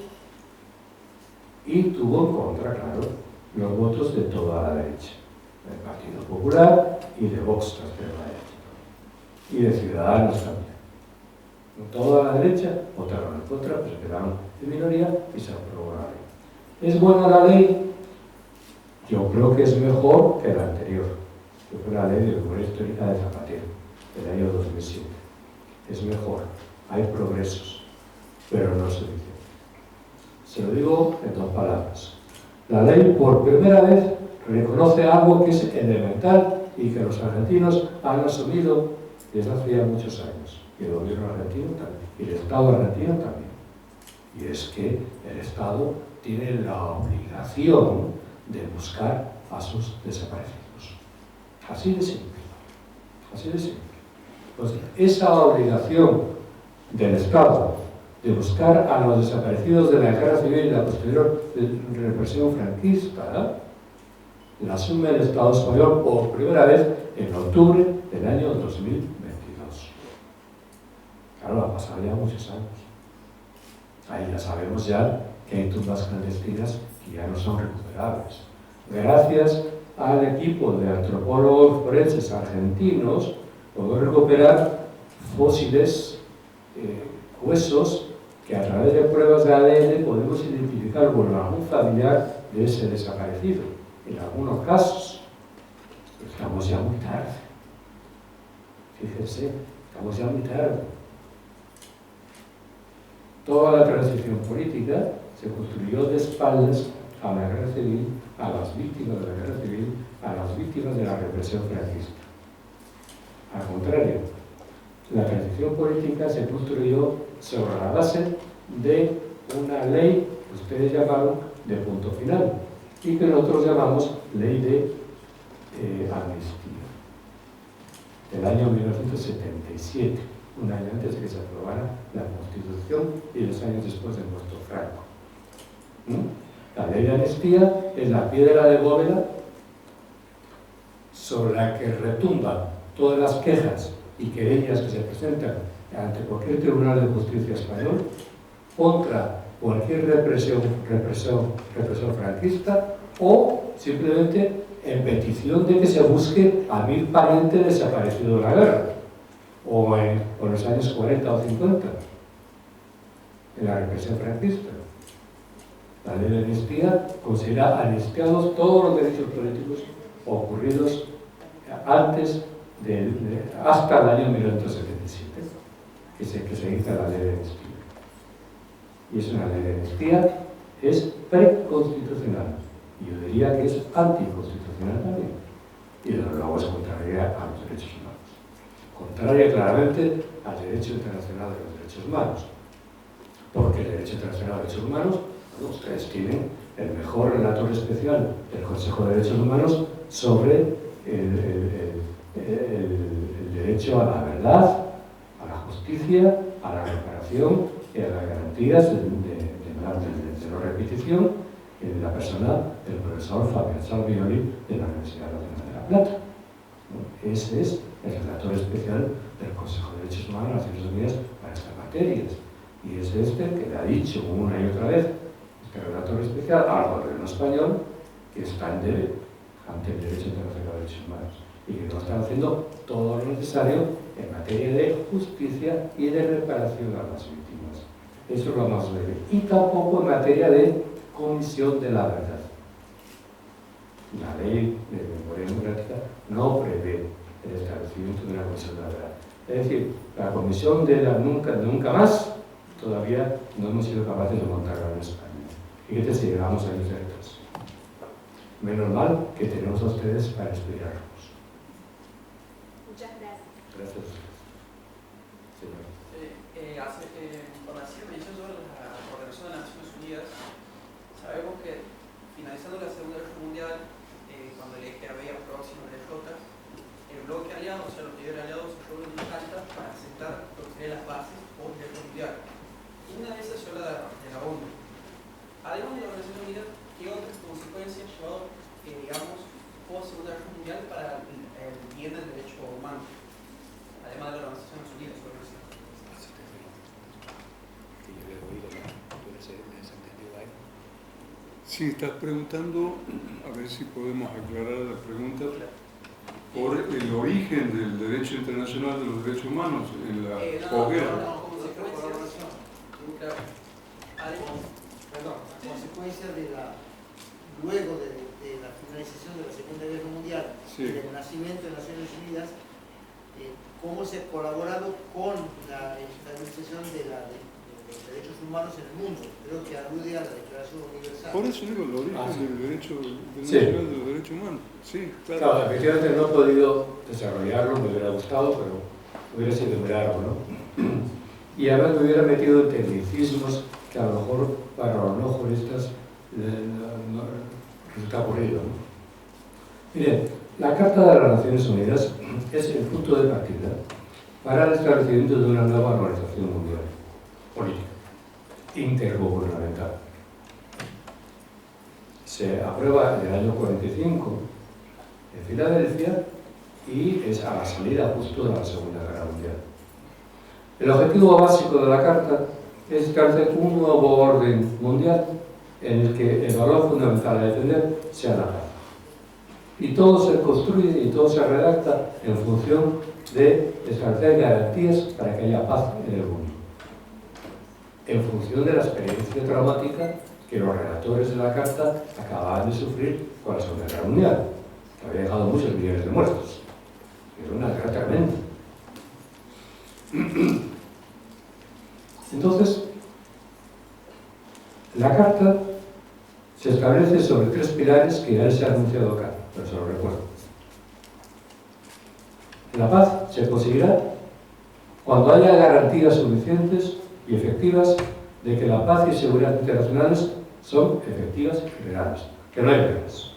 y tuvo en contra, claro, los votos de toda la derecha, del Partido Popular y de Vox, y de Ciudadanos también. Toda la derecha votaron en contra, pues se quedaron de minoría y se aprobó la ley. ¿Es buena la ley? Yo creo que es mejor que la anterior, que fue la ley de memoria histórica de Zapatero, del año 2007. Es mejor, hay progresos, pero no se dice. Se lo digo en dos palabras. La ley por primera vez reconoce algo que es elemental y que los argentinos han asumido desde hace ya muchos años. Y el gobierno argentino también, y el Estado argentino también. Y es que el Estado tiene la obligación de buscar a sus desaparecidos. Así de simple. Así de simple. Pues esa obligación del Estado de buscar a los desaparecidos de la guerra civil y la posterior represión franquista, la asume el Estado español por primera vez en octubre del año 2022. Claro, ha pasado ya muchos años. Ahí ya sabemos ya que hay tumbas clandestinas que ya no son recuperables. Gracias al equipo de antropólogos forenses argentinos, podemos recuperar fósiles, huesos, que a través de pruebas de ADN podemos identificar con algún familiar de ese desaparecido. En algunos casos, estamos ya muy tarde. Fíjense, estamos ya muy tarde. Toda la transición política se construyó de espaldas a la guerra civil, a las víctimas de la guerra civil, a las víctimas de la represión franquista. Al contrario, la transición política se construyó sobre la base de una ley que ustedes llamaron de punto final y que nosotros llamamos ley de amnistía, del año 1977, un año antes de que se aprobara la Constitución y 2 años después de nuestro Franco. La ley de amnistía es la piedra de bóveda sobre la que retumban todas las quejas y querellas que se presentan ante cualquier tribunal de justicia español contra cualquier represión franquista o simplemente en petición de que se busque a 1000 parientes desaparecidos de la guerra o en los años 40 o 50 en la represión franquista. La ley de amnistía considera amnistiados todos los derechos políticos ocurridos antes hasta el año 1977, que se hizo la ley de amnistía. Y es una ley de amnistía, es preconstitucional. Y yo diría que es anticonstitucional también. Y desde luego es contraria a los derechos humanos. Contraria claramente al derecho internacional de los derechos humanos. Porque el derecho internacional de los derechos humanos, bueno, ustedes tienen el mejor relator especial del Consejo de Derechos Humanos sobre el derecho a la verdad, a la justicia, a la reparación y a las garantías de no repetición, en la persona del profesor Fabián Salvioli de la Universidad Nacional de La Plata. Ese es el relator especial del Consejo de Derechos Humanos de las Naciones Unidas para estas materias. Y es este que le ha dicho una y otra vez, este relator especial, al gobierno español, que está en debe ante el derecho internacional de derechos humanos y que no están haciendo todo lo necesario en materia de justicia y de reparación a las víctimas. Eso es lo más leve. Y tampoco en materia de comisión de la verdad. La ley de memoria democrática no prevé el establecimiento de una comisión de la verdad. Es decir, la comisión de la nunca más todavía no hemos sido capaces de montarla en España. Fíjate si llegamos a ir cerca. Menos mal que tenemos a ustedes para explicarnos. Muchas gracias. Gracias a ustedes. Señor. Cuando hacía mención sobre la Organización de las Naciones Unidas, sabemos que finalizando la Segunda Guerra Mundial, cuando el eje había próximo de Jota, el bloque aliado, o sea, los líderes aliados se reúnen en Jalta para aceptar lo que serían las bases post-guerra mundial. Y una de esas fue la de la ONU. Además de la Organización Unida, ¿qué otras consecuencias llevó, digamos, post-Segunda Guerra Mundial para el bien del derecho humano? Además de la Organización Unidas, obviamente. Sí, estás preguntando, a ver si podemos aclarar la pregunta, por el origen del derecho internacional de los derechos humanos en la posguerra. Consecuencia de luego de la finalización de la Segunda Guerra Mundial y del nacimiento de las Naciones Unidas, cómo se ha colaborado con la estabilización de los derechos humanos en el mundo. Creo que alude a la Declaración Universal. Por eso digo el origen del derecho internacional de los derechos humanos. Sí, claro. Claro, efectivamente no he podido desarrollarlo, me hubiera gustado, pero hubiera sido muy largo, ¿no? Y además me hubiera metido en tecnicismos que a lo mejor para los no juristas no resulta aburrido, ¿no? Miren, la Carta de las Naciones Unidas es el punto de partida para el establecimiento de una nueva organización mundial política, intergubernamental. Se aprueba en el año 45 en Filadelfia y es a la salida justo de la Segunda Guerra Mundial. El objetivo básico de la Carta es establecer un nuevo orden mundial en el que el valor fundamental a defender sea la paz. Y todo se construye y todo se redacta en función de establecer garantías para que haya paz en el mundo. En función de la experiencia traumática que los redactores de la Carta acababan de sufrir con la Segunda Guerra Mundial, que había dejado muchos millones de muertos. Era una guerra tremenda. Entonces, la Carta se establece sobre 3 pilares que ya se han anunciado acá, pero se lo recuerdo. La paz se conseguirá cuando haya garantías suficientes y efectivas de que la paz y seguridad internacionales son efectivas y reales, que no hay guerras.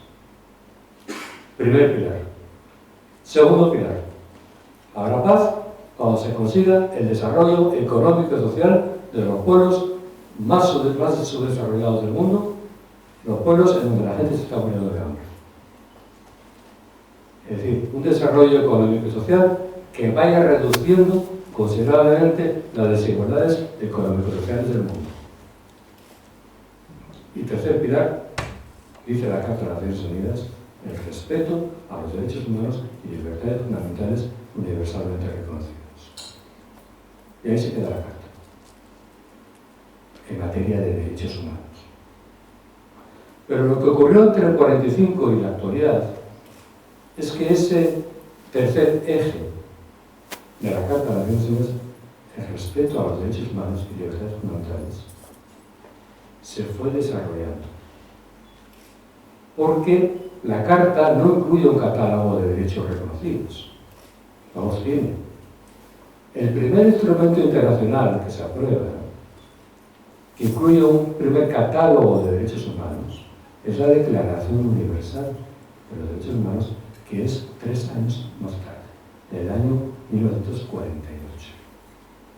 Primer pilar. Segundo pilar. Habrá paz cuando se consiga el desarrollo económico y social de los pueblos más subdesarrollados del mundo, los pueblos en donde la gente se está muriendo de hambre. Es decir, un desarrollo económico y social que vaya reduciendo considerablemente las desigualdades económico-sociales del mundo. Y tercer pilar, dice la Carta de las Naciones Unidas, el respeto a los derechos humanos y libertades fundamentales universalmente reconocidos. Y ahí se queda la Carta, en materia de derechos humanos. Pero lo que ocurrió entre el 45 y la actualidad es que ese tercer eje de la Carta de las Naciones Unidas, el respeto a los derechos humanos y libertades fundamentales, se fue desarrollando. Porque la Carta no incluye un catálogo de derechos reconocidos. No los tiene. El primer instrumento internacional que se aprueba, que incluye un primer catálogo de derechos humanos, es la Declaración Universal de los Derechos Humanos, que es 3 años más tarde, en el año 1948.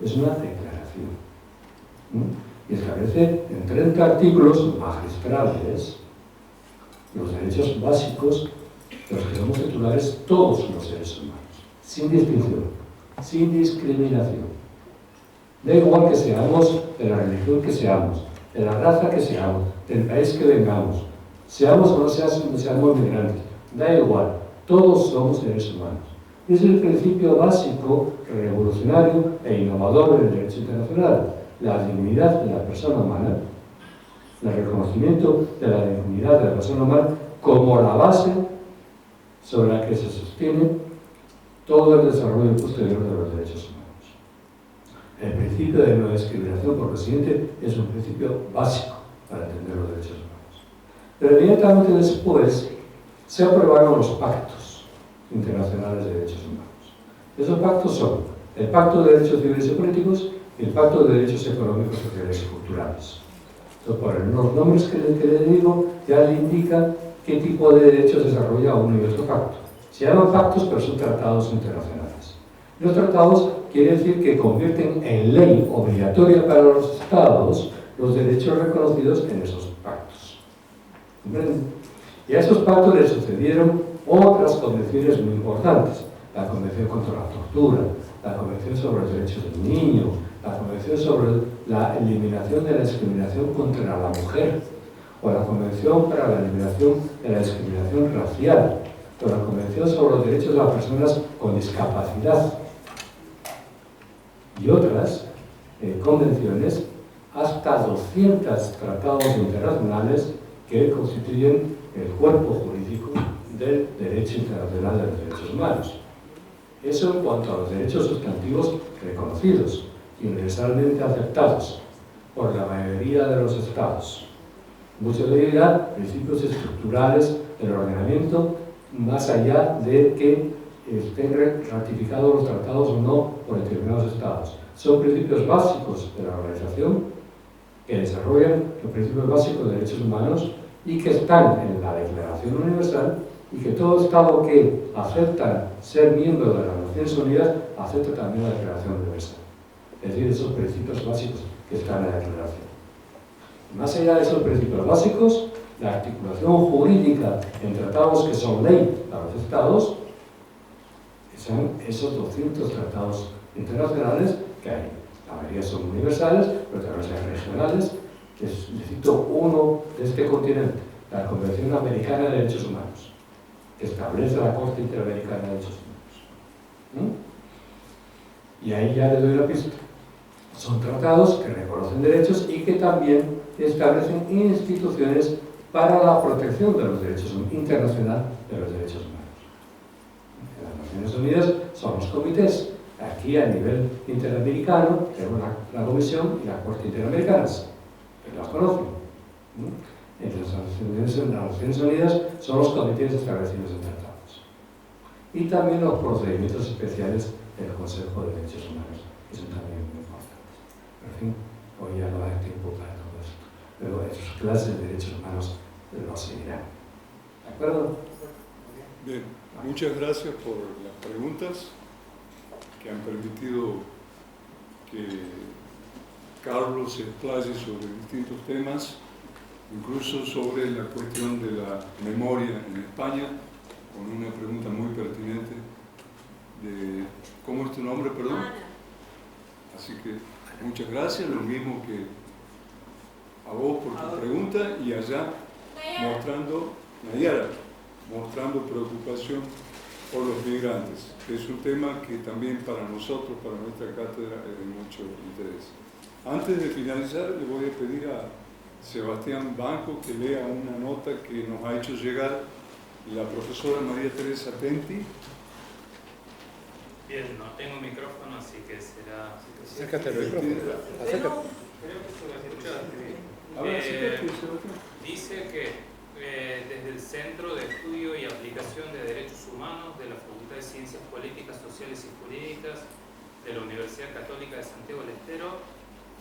Es una declaración. Y establece en 30 artículos magistrales los derechos básicos de los que somos titulares todos los seres humanos, sin distinción, sin discriminación. Da igual que seamos de la religión que seamos, de la raza que seamos, del país que vengamos, seamos o no seamos migrantes, da igual, todos somos seres humanos. Y es el principio básico, revolucionario e innovador del derecho internacional, la dignidad de la persona humana, el reconocimiento de la dignidad de la persona humana como la base sobre la que se sostiene todo el desarrollo posterior de los derechos humanos. El principio de no discriminación por residente es un principio básico para entender los derechos humanos. Pero inmediatamente después se aprobaron los pactos internacionales de derechos humanos. Esos pactos son el Pacto de Derechos Civiles y Políticos y el Pacto de Derechos Económicos, Sociales y Culturales. Entonces, por los nombres que le digo, ya le indica qué tipo de derechos desarrolla uno y otro pacto. Se llaman pactos, pero son tratados internacionales. Los tratados quiere decir que convierten en ley obligatoria para los Estados los derechos reconocidos en esos pactos. ¿Comprenden? Y a esos pactos les sucedieron otras convenciones muy importantes. La Convención contra la Tortura, la Convención sobre los Derechos del Niño, la Convención sobre la eliminación de la discriminación contra la mujer, o la Convención para la eliminación de la discriminación racial, o la Convención sobre los Derechos de las Personas con Discapacidad, y otras convenciones, hasta 200 tratados internacionales que constituyen el cuerpo jurídico del derecho internacional de los derechos humanos. Eso en cuanto a los derechos sustantivos reconocidos y universalmente aceptados por la mayoría de los estados. Muchos le dirán principios estructurales del ordenamiento, más allá de que estén ratificados los tratados o no por determinados estados. Son principios básicos de la organización que desarrollan los principios básicos de derechos humanos y que están en la Declaración Universal, y que todo Estado que acepta ser miembro de las Naciones Unidas acepta también la Declaración Universal. Es decir, esos principios básicos que están en la Declaración. Más allá de esos principios básicos, la articulación jurídica en tratados que son ley para los Estados son esos 200 tratados internacionales que hay. La mayoría son universales, pero también hay regionales. Necesito uno de este continente, la Convención Americana de Derechos Humanos, que establece la Corte Interamericana de Derechos Humanos. Y ahí ya le doy la pista. Son tratados que reconocen derechos y que también establecen instituciones para la protección de los derechos internacionales de los derechos humanos. En las Naciones Unidas son los comités. Aquí a nivel interamericano tenemos la Comisión y la Corte Interamericanas, que las conocen. En las Naciones Unidas son los comités establecidos en tratados. Y también los procedimientos especiales del Consejo de Derechos Humanos, que son también muy importantes. Pero, en fin, hoy ya no hay tiempo para todo esto. Pero esas clases de derechos humanos lo seguirán. ¿De acuerdo? Bien, muchas gracias por las preguntas que han permitido que Carlos se explaye sobre distintos temas, incluso sobre la cuestión de la memoria en España, con una pregunta muy pertinente de ¿cómo es tu nombre, perdón? Ana. Así que muchas gracias, lo mismo que a vos por tu pregunta y allá Nayara. mostrando preocupación por los migrantes, que es un tema que también para nosotros, para nuestra cátedra, es de mucho interés. Antes de finalizar, le voy a pedir a Sebastián Banco que lea una nota que nos ha hecho llegar la profesora María Teresa Tenti. Bien, no tengo micrófono, así que será... Acércate al micrófono. Acércate. Creo que se va a escuchar. A ver, acércate, Sebastián. Dice que desde el Centro de Estudio y Aplicación de Derechos Humanos de la Facultad de Ciencias Políticas, Sociales y Jurídicas de la Universidad Católica de Santiago del Estero,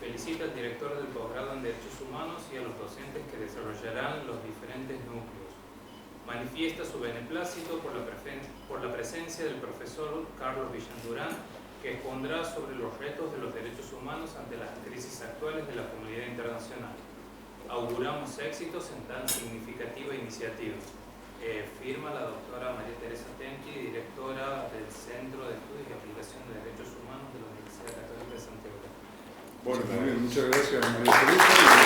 felicita al director del posgrado en Derechos Humanos y a los docentes que desarrollarán los diferentes núcleos. Manifiesta su beneplácito por la presencia del profesor Carlos Villandurán, que expondrá sobre los retos de los derechos humanos ante las crisis actuales de la comunidad internacional. Auguramos éxitos en tan significativa iniciativa. Firma la doctora María Teresa Tenti, directora del Centro de Estudios y Aplicación de Derechos Humanos de la Universidad Católica de Santiago. Bueno, también muchas gracias, María Teresa.